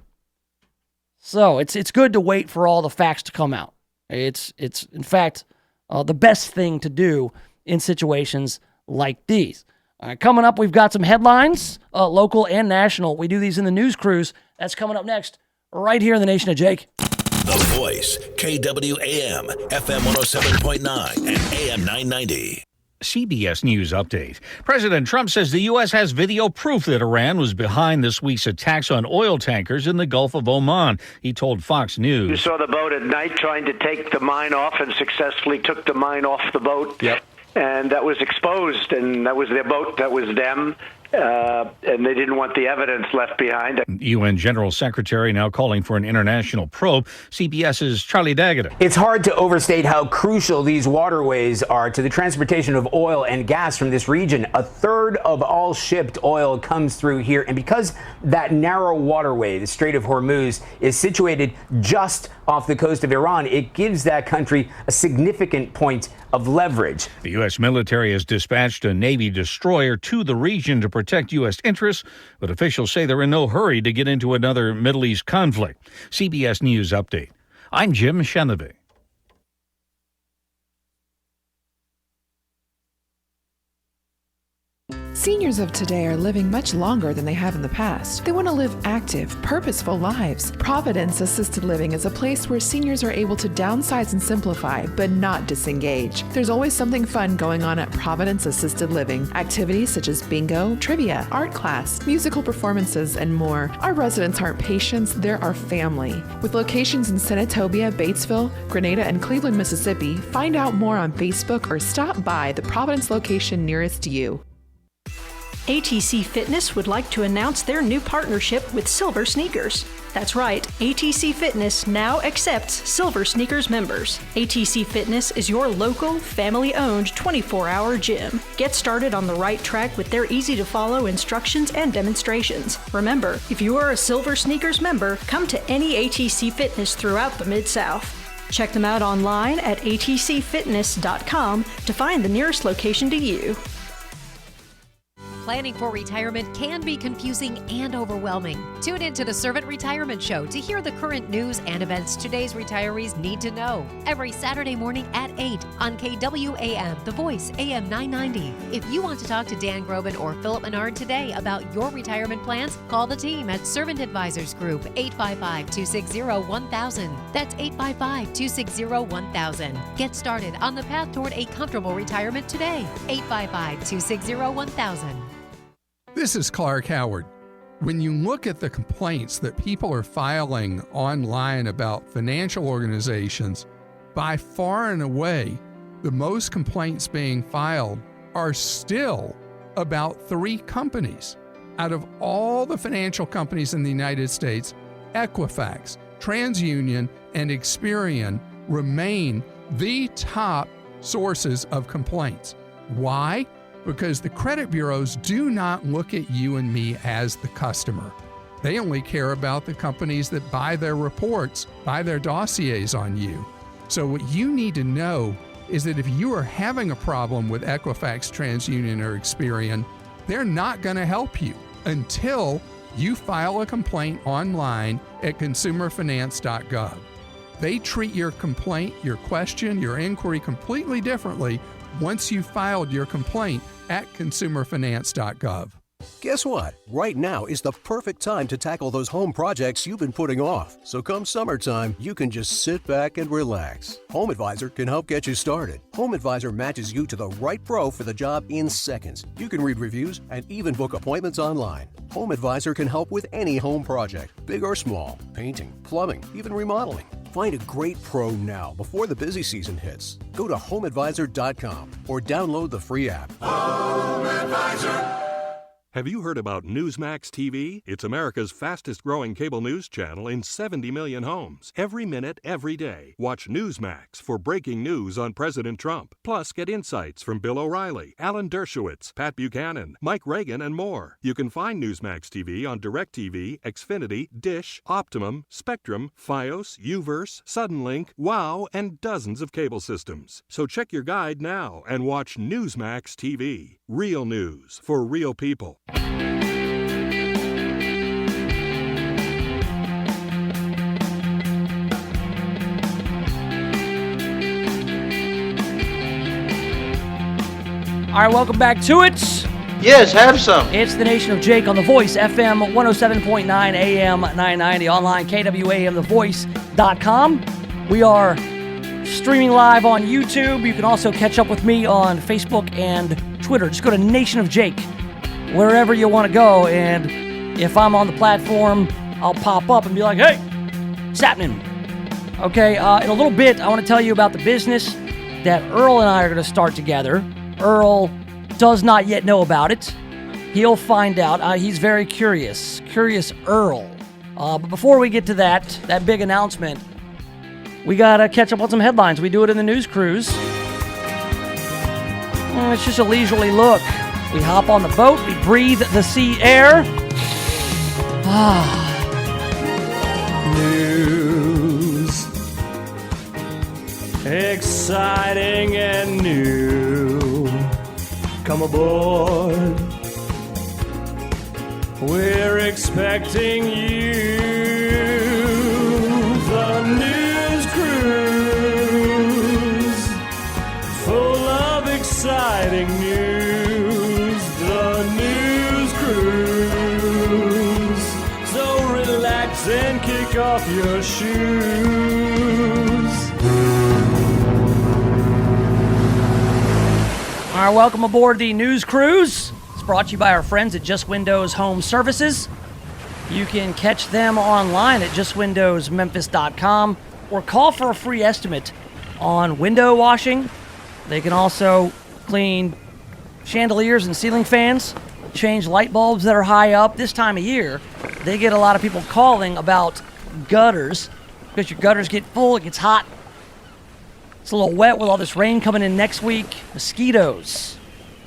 So it's good to wait for all the facts to come out. It's in fact the best thing to do in situations like these. All right, coming up, we've got some headlines, local and national. We do these in the news cruise. That's coming up next, right here in the Nation of Jake. The Voice, KWAM, FM 107.9 and AM 990. CBS News update. President Trump says the U.S. has video proof that Iran was behind this week's attacks on oil tankers in the Gulf of Oman. He told Fox News. You saw the boat at night trying to take the mine off and successfully took the mine off the boat. Yep. And that was exposed, and that was their boat, that was them. And they didn't want the evidence left behind. UN General Secretary now calling for an international probe. CBS's Charlie Daggett. It's hard to overstate how crucial these waterways are to the transportation of oil and gas from this region. A third of all shipped oil comes through here. And because that narrow waterway, the Strait of Hormuz, is situated just off the coast of Iran, it gives that country a significant point of leverage. The U.S. military has dispatched a Navy destroyer to the region to protect U.S. interests, but officials say they're in no hurry to get into another Middle East conflict. CBS News update. I'm Jim Chenevey. Seniors of today are living much longer than they have in the past. They want to live active, purposeful lives. Providence Assisted Living is a place where seniors are able to downsize and simplify, but not disengage. There's always something fun going on at Providence Assisted Living. Activities such as bingo, trivia, art class, musical performances, and more. Our residents aren't patients, they're our family. With locations in Senatobia, Batesville, Grenada, and Cleveland, Mississippi, find out more on Facebook or stop by the Providence location nearest you. ATC Fitness would like to announce their new partnership with Silver Sneakers. That's right, ATC Fitness now accepts Silver Sneakers members. ATC Fitness is your local, family-owned 24-hour gym. Get started on the right track with their easy-to-follow instructions and demonstrations. Remember, if you are a Silver Sneakers member, come to any ATC Fitness throughout the Mid-South. Check them out online at atcfitness.com to find the nearest location to you. Planning for retirement can be confusing and overwhelming. Tune in to the Servant Retirement Show to hear the current news and events today's retirees need to know. Every Saturday morning at 8 on KWAM, The Voice, AM 990. If you want to talk to Dan Groban or Philip Menard today about your retirement plans, call the team at Servant Advisors Group, 855-260-1000. That's 855-260-1000. Get started on the path toward a comfortable retirement today. 855-260-1000. This is Clark Howard. When you look at the complaints that people are filing online about financial organizations, by far and away, the most complaints being filed are still about 3 companies. Out of all the financial companies in the United States, Equifax, TransUnion, and Experian remain the top sources of complaints. Why? Because the credit bureaus do not look at you and me as the customer. They only care about the companies that buy their reports, buy their dossiers on you. So what you need to know is that if you are having a problem with Equifax, TransUnion, or Experian, they're not going to help you until you file a complaint online at consumerfinance.gov. They treat your complaint, your question, your inquiry completely differently once you've filed your complaint at consumerfinance.gov. Guess what? Right now is the perfect time to tackle those home projects you've been putting off. So come summertime, you can just sit back and relax. Home Advisor can help get you started. Home Advisor matches you to the right pro for the job in seconds. You can read reviews and even book appointments online. Home Advisor can help with any home project, big or small, painting, plumbing, even remodeling. Find a great pro now before the busy season hits. Go to homeadvisor.com or download the free app. Home Advisor. Have you heard about Newsmax TV? It's America's fastest growing cable news channel in 70 million homes. Every minute, every day. Watch Newsmax for breaking news on President Trump. Plus, get insights from Bill O'Reilly, Alan Dershowitz, Pat Buchanan, Mike Reagan, and more. You can find Newsmax TV on DirecTV, Xfinity, Dish, Optimum, Spectrum, Fios, Uverse, Suddenlink, WOW, and dozens of cable systems. So check your guide now and watch Newsmax TV. Real news for real people. All right, welcome back to it. Yes, have some. It's the Nation of Jake on The Voice, FM 107.9 AM 990, online, KWAMTheVoice.com. We are streaming live on YouTube. You can also catch up with me on Facebook and Twitter. Just go to Nation of Jake, wherever you want to go, and if I'm on the platform, I'll pop up and be like, hey, what's happening? Okay, in a little bit, I want to tell you about the business that Earl and I are going to start together. Earl does not yet know about it. He'll find out. He's very curious. Curious Earl. But before we get to that big announcement, we got to catch up on some headlines. We do it in the news cruise. It's just a leisurely look. We hop on the boat, we breathe the sea air. News. Exciting and new. Come aboard. We're expecting you. The news cruise. Full of exciting news. The news cruise. So relax and kick off your shoes. All right, welcome aboard the news cruise. It's brought to you by our friends at Just Windows Home Services. You can catch them online at justwindowsmemphis.com or call for a free estimate on window washing. They can also clean chandeliers and ceiling fans, change light bulbs that are high up. This time of year, they get a lot of people calling about gutters because your gutters get full, it gets hot. It's a little wet with all this rain coming in next week. Mosquitoes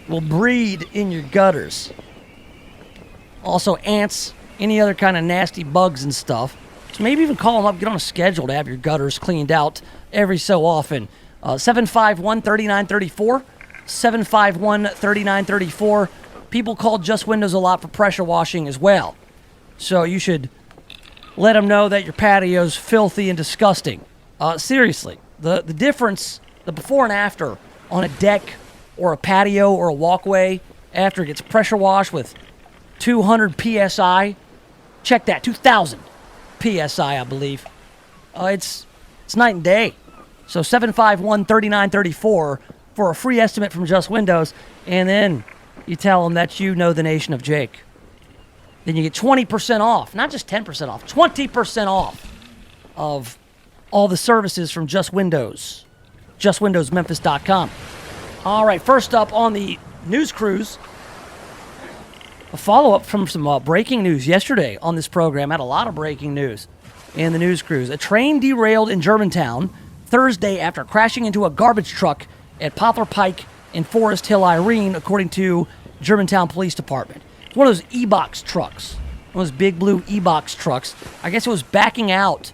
will breed in your gutters. Also ants, any other kind of nasty bugs and stuff. So maybe even call them up, get on a schedule to have your gutters cleaned out every so often. 751-3934. 751-3934. People call Just Windows a lot for pressure washing as well. So you should let them know that your patio's filthy and disgusting. Seriously, the difference, the before and after on a deck or a patio or a walkway after it gets pressure washed with 200 PSI. Check that, 2,000 PSI, I believe. It's night and day. So 751-3934 for a free estimate from Just Windows, and then you tell them that you know the Nation of Jake. Then you get 20% off, not just 10% off, 20% off of all the services from Just Windows. JustWindowsMemphis.com. All right, first up on the news cruise, a follow-up from some breaking news yesterday on this program. Had a lot of breaking news in the news cruise. A train derailed in Germantown Thursday after crashing into a garbage truck at Poplar Pike in Forest Hill, Irene, according to Germantown Police Department. It's one of those E-Box trucks, one of those big blue E-Box trucks. I guess it was backing out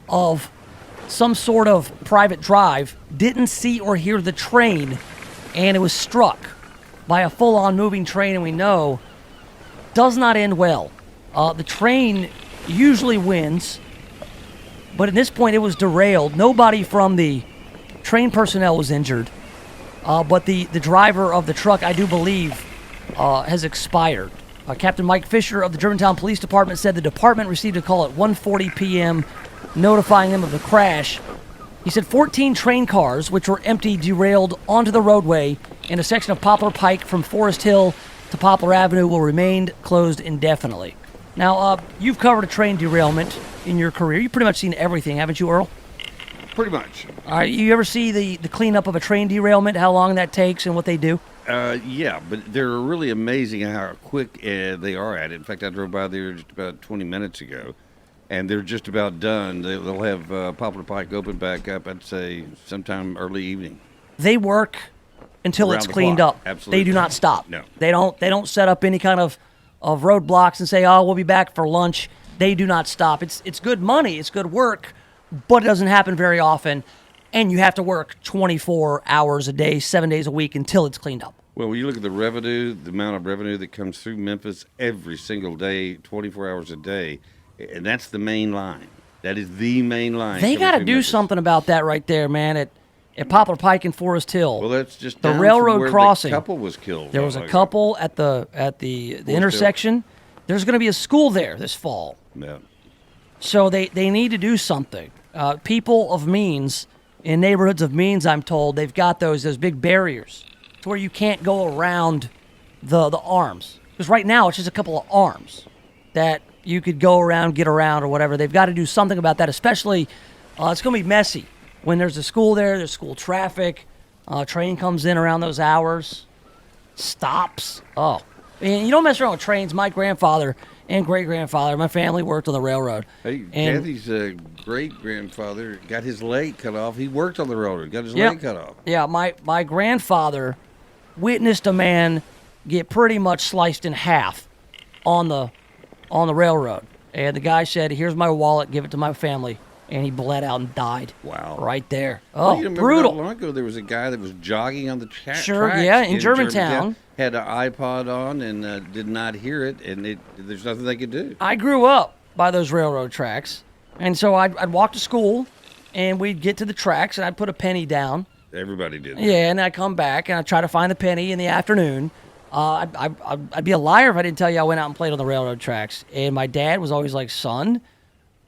of some sort of private drive, didn't see or hear the train, and it was struck by a full-on moving train, and we know does not end well. The train usually wins, but at this point it was derailed. Nobody from the train personnel was injured, but the driver of the truck, I do believe, has expired. Captain Mike Fisher of the Germantown Police Department said the department received a call at 1:40 p.m. notifying them of the crash. He said 14 train cars, which were empty, derailed onto the roadway, and a section of Poplar Pike from Forest Hill to Poplar Avenue will remain closed indefinitely. Now, you've covered a train derailment in your career. You've pretty much seen everything, haven't you, Earl? Pretty much. All right, you ever see the cleanup of a train derailment, how long that takes and what they do? Yeah, but they're really amazing how quick they are at it. In fact, I drove by there just about 20 minutes ago, and they're just about done. They'll have Poplar Pike open back up, I'd say, sometime early evening. They work until Around it's the cleaned clock. up. Absolutely. They do not stop. No. They don't set up any kind of roadblocks and say, oh, we'll be back for lunch. They do not stop. It's good money. It's good work, but it doesn't happen very often. And you have to work 24 hours a day, 7 days a week until it's cleaned up. Well, when you look at the revenue, the amount of revenue that comes through Memphis every single day, 24 hours a day, and that's the main line. That is the main line. They got to do something about that right there, man, at Poplar Pike and Forest Hill. Well, that's just the down railroad from where crossing. The couple was killed. There was a couple at the intersection. There's going to be a school there this fall. Yeah. So they need to do something. People of means, in neighborhoods of means, I'm told, they've got those big barriers to where you can't go around the arms. Because right now it's just a couple of arms that you could go around, get around, or whatever. They've got to do something about that, especially it's going to be messy. When there's a school there's school traffic, train comes in around those hours, stops. Oh, and you don't mess around with trains. My grandfather and great-grandfather, my family worked on the railroad. Hey, and Kathy's great-grandfather got his leg cut off. He worked on the railroad, got his leg cut off. Yeah, my grandfather witnessed a man get pretty much sliced in half on the railroad. And the guy said, here's my wallet, give it to my family. And he bled out and died. Wow. Right there. Well, Oh, you remember brutal. Not long ago, there was a guy that was jogging on the tracks. In Germantown. Had an iPod on and did not hear it, and there's nothing they could do. I grew up by those railroad tracks. And so I'd walk to school, and we'd get to the tracks, and I'd put a penny down. Everybody did that. Yeah, and I'd come back, and I'd try to find the penny in the afternoon. I'd be a liar if I didn't tell you I went out and played on the railroad tracks. And my dad was always like, son,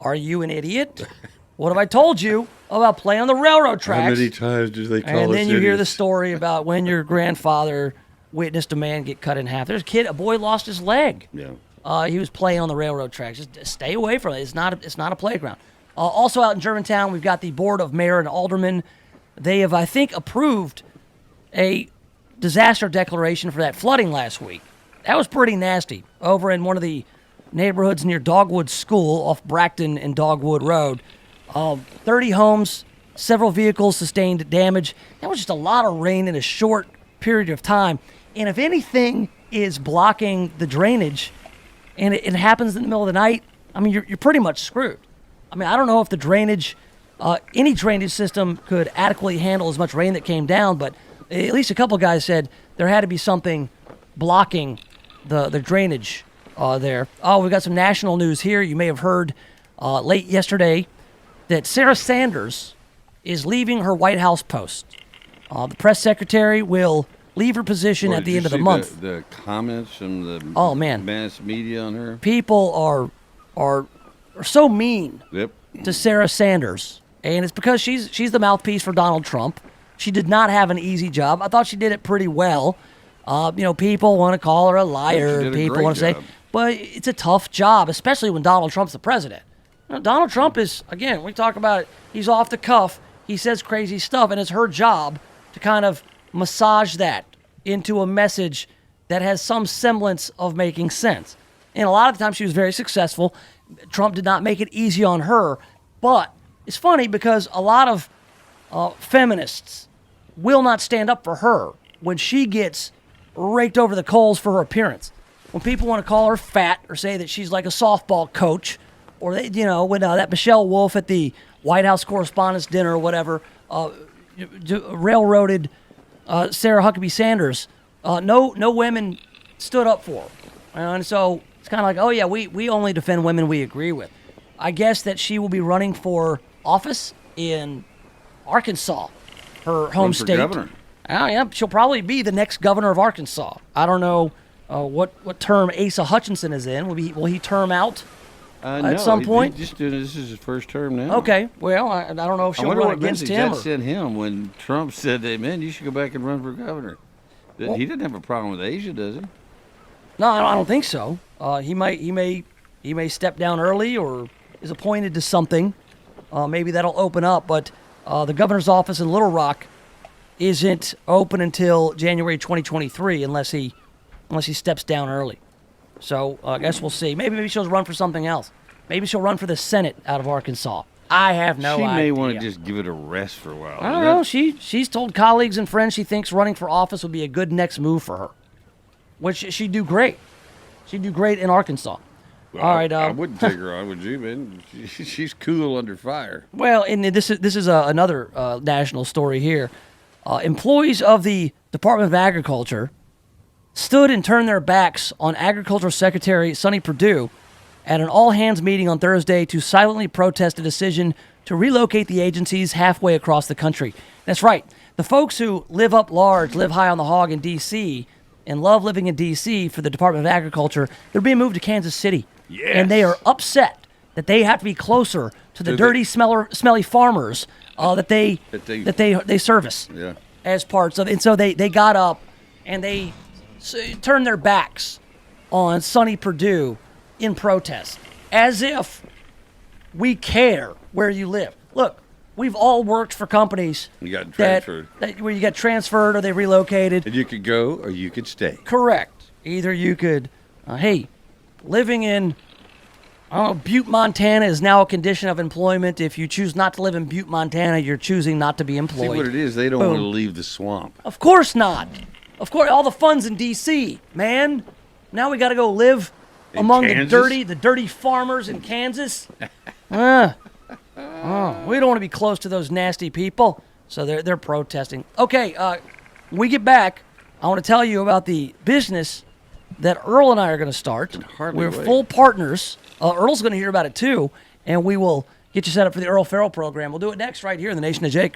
are you an idiot? What have I told you about playing on the railroad tracks? How many times did they call us And then you hear the idiots? story about when your grandfather witnessed a man get cut in half. There's a boy lost his leg. Yeah. He was playing on the railroad tracks. Just stay away from it. It's not a playground. Also out in Germantown, we've got the Board of Mayor and Aldermen. They have, I think, approved a disaster declaration for that flooding last week. That was pretty nasty. Over in one of the neighborhoods near Dogwood School off Bracton and Dogwood Road. 30 homes, several vehicles sustained damage. That was just a lot of rain in a short period of time. And if anything is blocking the drainage and it happens in the middle of the night, I mean, you're pretty much screwed. I mean, I don't know if the drainage, any drainage system could adequately handle as much rain that came down, but at least a couple guys said there had to be something blocking the drainage there. Oh, we've got some national news here. You may have heard late yesterday that Sarah Sanders is leaving her White House post. The press secretary will leave her position at the end of the month. The comments from the mass media on her. People are so mean Yep. to Sarah Sanders, and it's because she's the mouthpiece for Donald Trump. She did not have an easy job. I thought she did it pretty well. People want to call her a liar. She did a People great want to say, job. but it's a tough job, especially when Donald Trump's the president. Donald Trump is, again, we talk about it, he's off the cuff. He says crazy stuff, and it's her job to kind of massage that into a message that has some semblance of making sense. And a lot of the time she was very successful. Trump did not make it easy on her. But it's funny because a lot of feminists will not stand up for her when she gets raked over the coals for her appearance. When people want to call her fat or say that she's like a softball coach, or when that Michelle Wolf at the White House Correspondents' Dinner or whatever railroaded Sarah Huckabee Sanders, no women stood up for her. And so it's kind of like, oh yeah, we only defend women we agree with. I guess that she will be running for office in Arkansas, her home for state. governor. Oh yeah, she'll probably be the next governor of Arkansas. I don't know what term Asa Hutchinson is in. Will he term out at some point? This is his first term now. Okay. Well, I don't know if she'll run against him. I sent him when Trump said, "Hey, man, you should go back and run for governor." He didn't have a problem with Asia, does he? No, I don't think so. He may step down early or is appointed to something. Maybe that'll open up. But the governor's office in Little Rock isn't open until January 2023 unless he steps down early. So I guess we'll see. Maybe she'll run for something else. Maybe she'll run for the Senate out of Arkansas. I have no idea. She may want to just give it a rest for a while. I don't know. She's told colleagues and friends she thinks running for office would be a good next move for her, which she'd do great. She'd do great in Arkansas. Well, all right. I wouldn't take her on, would you, man? She's cool under fire. Well, and this is another national story here. Employees of the Department of Agriculture stood and turned their backs on Agriculture Secretary Sonny Perdue at an all-hands meeting on Thursday to silently protest a decision to relocate the agencies halfway across the country. That's right. The folks who live up large, live high on the hog in D.C., and love living in D.C. for the Department of Agriculture, they're being moved to Kansas City. Yes. And they are upset that they have to be closer to the dirty, smelly farmers that they service as parts of it. And so they got up and they turned their backs on Sonny Perdue in protest, as if we care where you live. Look, we've all worked for companies you got transferred. where you got transferred or they relocated. And you could go or you could stay. Correct. Either you could, living in, Butte, Montana is now a condition of employment. If you choose not to live in Butte, Montana, you're choosing not to be employed. See what it is? They don't want to leave the swamp. Of course not. Of course, all the fun's in D.C., man. Now we got to go live among the dirty farmers in Kansas. We don't want to be close to those nasty people, so they're protesting. Okay, when we get back, I want to tell you about the business that Earl and I are going to start. We're full partners. Earl's going to hear about it too, and we will get you set up for the Earl Farrell program. We'll do it next right here in the Nation of Jake.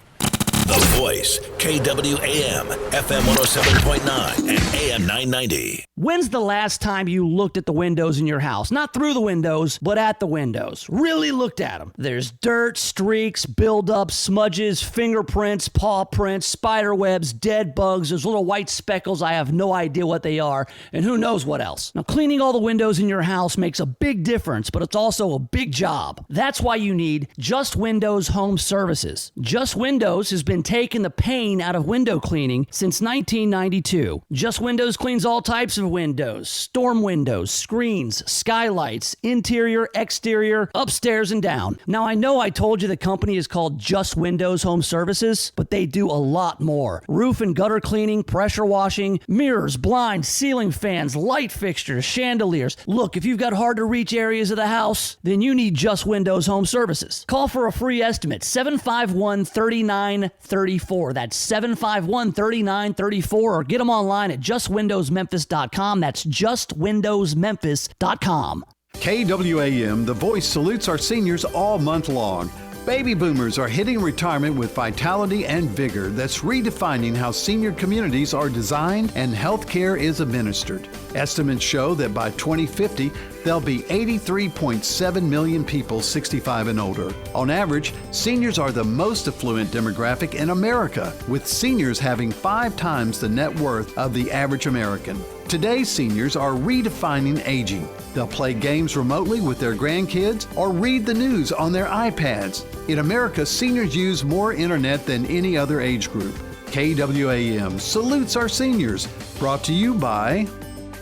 The Voice, KWAM, FM 107.9 and AM 990. When's the last time you looked at the windows in your house? Not through the windows, but at the windows. Really looked at them. There's dirt, streaks, buildup, smudges, fingerprints, paw prints, spider webs, dead bugs. There's little white speckles. I have no idea what they are, and who knows what else. Now, cleaning all the windows in your house makes a big difference, but it's also a big job. That's why you need Just Windows Home Services. Just Windows has been taking the pain out of window cleaning since 1992. Just Windows cleans all types of windows, storm windows, screens, skylights, interior, exterior, upstairs and down. Now, I know I told you the company is called Just Windows Home Services, but they do a lot more. Roof and gutter cleaning, pressure washing, mirrors, blinds, ceiling fans, light fixtures, chandeliers. Look, if you've got hard to reach areas of the house, then you need Just Windows Home Services. Call for a free estimate, 751-3934. That's 751-3934, or get them online at justwindowsmemphis.com. That's justwindowsmemphis.com. KWAM, The Voice, salutes our seniors all month long. Baby boomers are hitting retirement with vitality and vigor that's redefining how senior communities are designed and healthcare is administered. Estimates show that by 2050, there'll be 83.7 million people 65 and older. On average, seniors are the most affluent demographic in America, with seniors having 5 times the net worth of the average American. Today's seniors are redefining aging. They'll play games remotely with their grandkids or read the news on their iPads. In America, seniors use more internet than any other age group. KWAM salutes our seniors. Brought to you by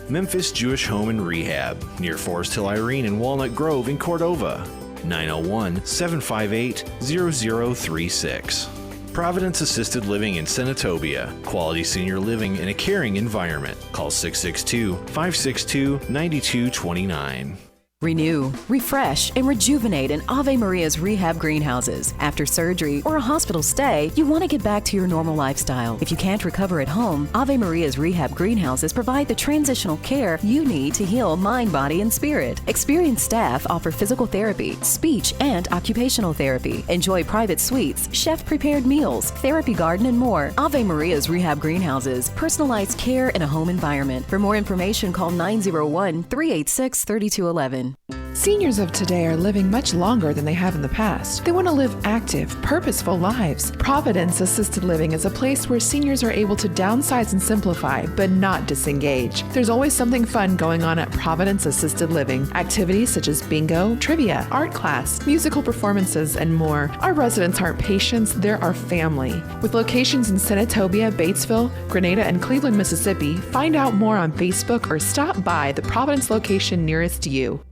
Memphis Jewish Home and Rehab, near Forest Hill Irene and Walnut Grove in Cordova. 901-758-0036. Providence Assisted Living in Senatobia. Quality senior living in a caring environment. Call 662-562-9229. Renew, refresh, and rejuvenate in Ave Maria's rehab greenhouses. After surgery or a hospital stay, you want to get back to your normal lifestyle. If you can't recover at home, Ave Maria's rehab greenhouses provide the transitional care you need to heal mind, body, and spirit. Experienced staff offer physical therapy, speech, and occupational therapy. Enjoy private suites, chef-prepared meals, therapy garden, and more. Ave Maria's rehab greenhouses, personalized care in a home environment. For more information, call 901-386-3211. Seniors of today are living much longer than they have in the past. They want to live active, purposeful lives. Providence Assisted Living is a place where seniors are able to downsize and simplify, but not disengage. There's always something fun going on at Providence Assisted Living. Activities such as bingo, trivia, art class, musical performances, and more. Our residents aren't patients, they're our family. With locations in Senatobia, Batesville, Grenada, and Cleveland, Mississippi, find out more on Facebook or stop by the Providence location nearest you.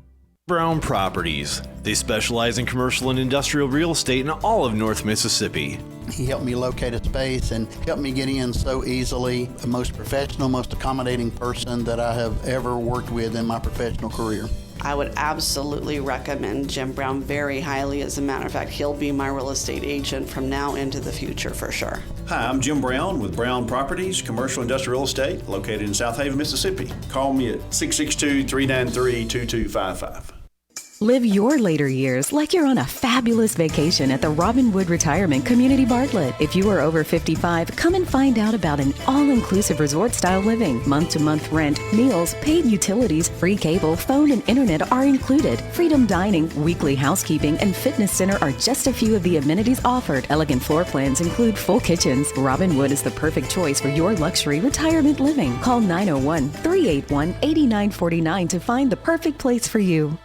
Brown Properties. They specialize in commercial and industrial real estate in all of North Mississippi. He helped me locate a space and helped me get in so easily. The most professional, most accommodating person that I have ever worked with in my professional career. I would absolutely recommend Jim Brown very highly. As a matter of fact, he'll be my real estate agent from now into the future for sure. Hi, I'm Jim Brown with Brown Properties, commercial industrial real estate located in South Haven, Mississippi. Call me at 662-393-2255. Live your later years like you're on a fabulous vacation at the Robinwood Retirement Community Bartlett. If you are over 55, come and find out about an all-inclusive resort-style living. Month-to-month rent, meals, paid utilities, free cable, phone, and internet are included. Freedom dining, weekly housekeeping, and fitness center are just a few of the amenities offered. Elegant floor plans include full kitchens. Robinwood is the perfect choice for your luxury retirement living. Call 901-381-8949 to find the perfect place for you.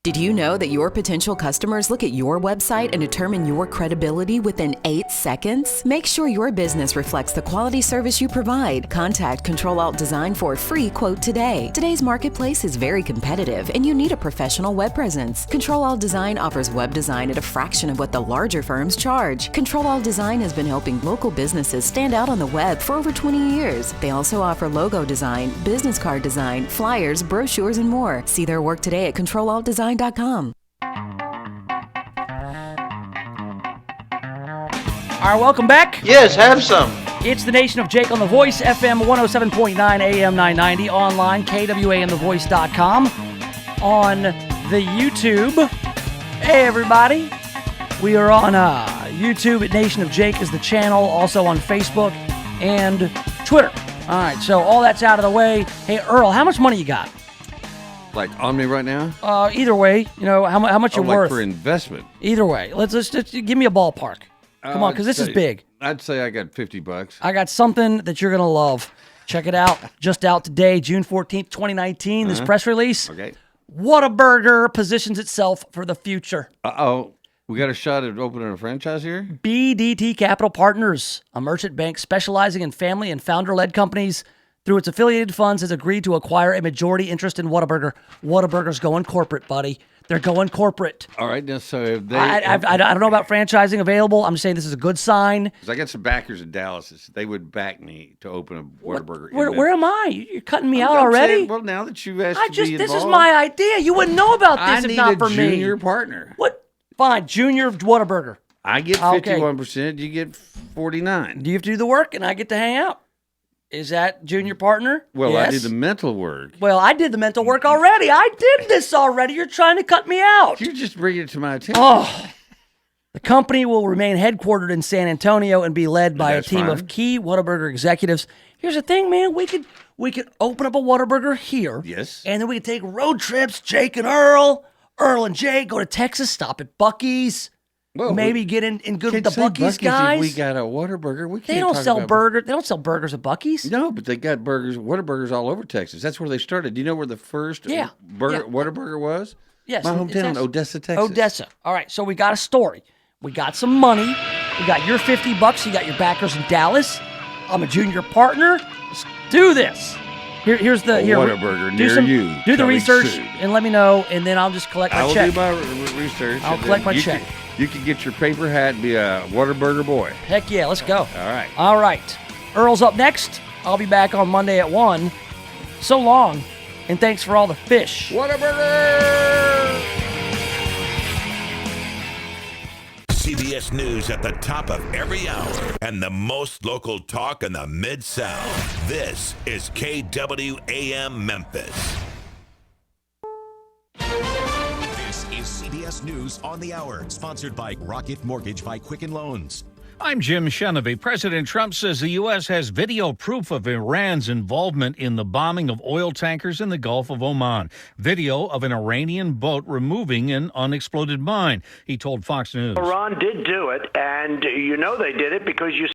Did you know that your potential customers look at your website and determine your credibility within 8 seconds? Make sure your business reflects the quality service you provide. Contact Control Alt Design for a free quote today. Today's marketplace is very competitive and you need a professional web presence. Control Alt Design offers web design at a fraction of what the larger firms charge. Control Alt Design has been helping local businesses stand out on the web for over 20 years. They also offer logo design, business card design, flyers, brochures, and more. See their work today at ControlAltDesign.com. All right, welcome back. Yes, have some. It's the Nation of Jake on The Voice, FM 107.9 AM 990, online, KWAMTheVoice.com, on the YouTube. Hey, everybody. We are on YouTube at Nation of Jake is the channel, also on Facebook and Twitter. All right, so all that's out of the way. Hey, Earl, how much money you got? Like on me right now? Either way, you know, how much you're worth. For investment. Either way. Let's just give me a ballpark. Come on, because this is big. I'd say I got $50. I got something that you're going to love. Check it out. Just out today, June 14th, 2019, this press release. Okay. Whataburger positions itself for the future. Uh-oh. We got a shot at opening a franchise here? BDT Capital Partners, a merchant bank specializing in family and founder-led companies, through its affiliated funds, has agreed to acquire a majority interest in Whataburger. Whataburger's going corporate, buddy. They're going corporate. All right, now, so if they... I don't know about franchising available. I'm just saying this is a good sign. Because I got some backers in Dallas. They would back me to open a Whataburger. Where am I? You're cutting me out already? Saying, well, now that you've asked to be involved... This is my idea. You wouldn't know about this if not for me. I need a junior partner. What? Fine, junior Whataburger. I get 51%. You get 49%. Do you have to do the work and I get to hang out? Is that junior partner? Well, yes. I did the mental work. Well, I did the mental work already. I did this already. You're trying to cut me out. You're just bringing it to my attention. Oh. The company will remain headquartered in San Antonio and be led by a team of key Whataburger executives. Here's the thing, man. We could open up a Whataburger here. Yes. And then we could take road trips, Jake and Earl and Jake, go to Texas, stop at Buc-ee's. Well, maybe get in good with the Buc-ee's guys. If we got a Whataburger. We can't. They don't sell burgers. They don't sell burgers at Buc-ee's. No, but they got burgers, Whataburgers all over Texas. That's where they started. Do you know where the first Whataburger was? Yes, my hometown, Odessa, Texas. Odessa. All right, so we got a story. We got some money. We got your $50. You got your backers in Dallas. I'm a junior partner. Let's do this. Here's the Whataburger near you. Do the research and let me know, and then I'll just collect my check. I will do my research. I'll collect my check. You can get your paper hat and be a Whataburger boy. Heck yeah, let's go. All right. Earl's up next. I'll be back on Monday at 1. So long, and thanks for all the fish. Whataburger! CBS News at the top of every hour and the most local talk in the Mid-South. This is KWAM Memphis. This is CBS News on the Hour, sponsored by Rocket Mortgage by Quicken Loans. I'm Jim Shenevey. President Trump says the U.S. has video proof of Iran's involvement in the bombing of oil tankers in the Gulf of Oman. Video of an Iranian boat removing an unexploded mine. He told Fox News. Iran did do it, and you know they did it because you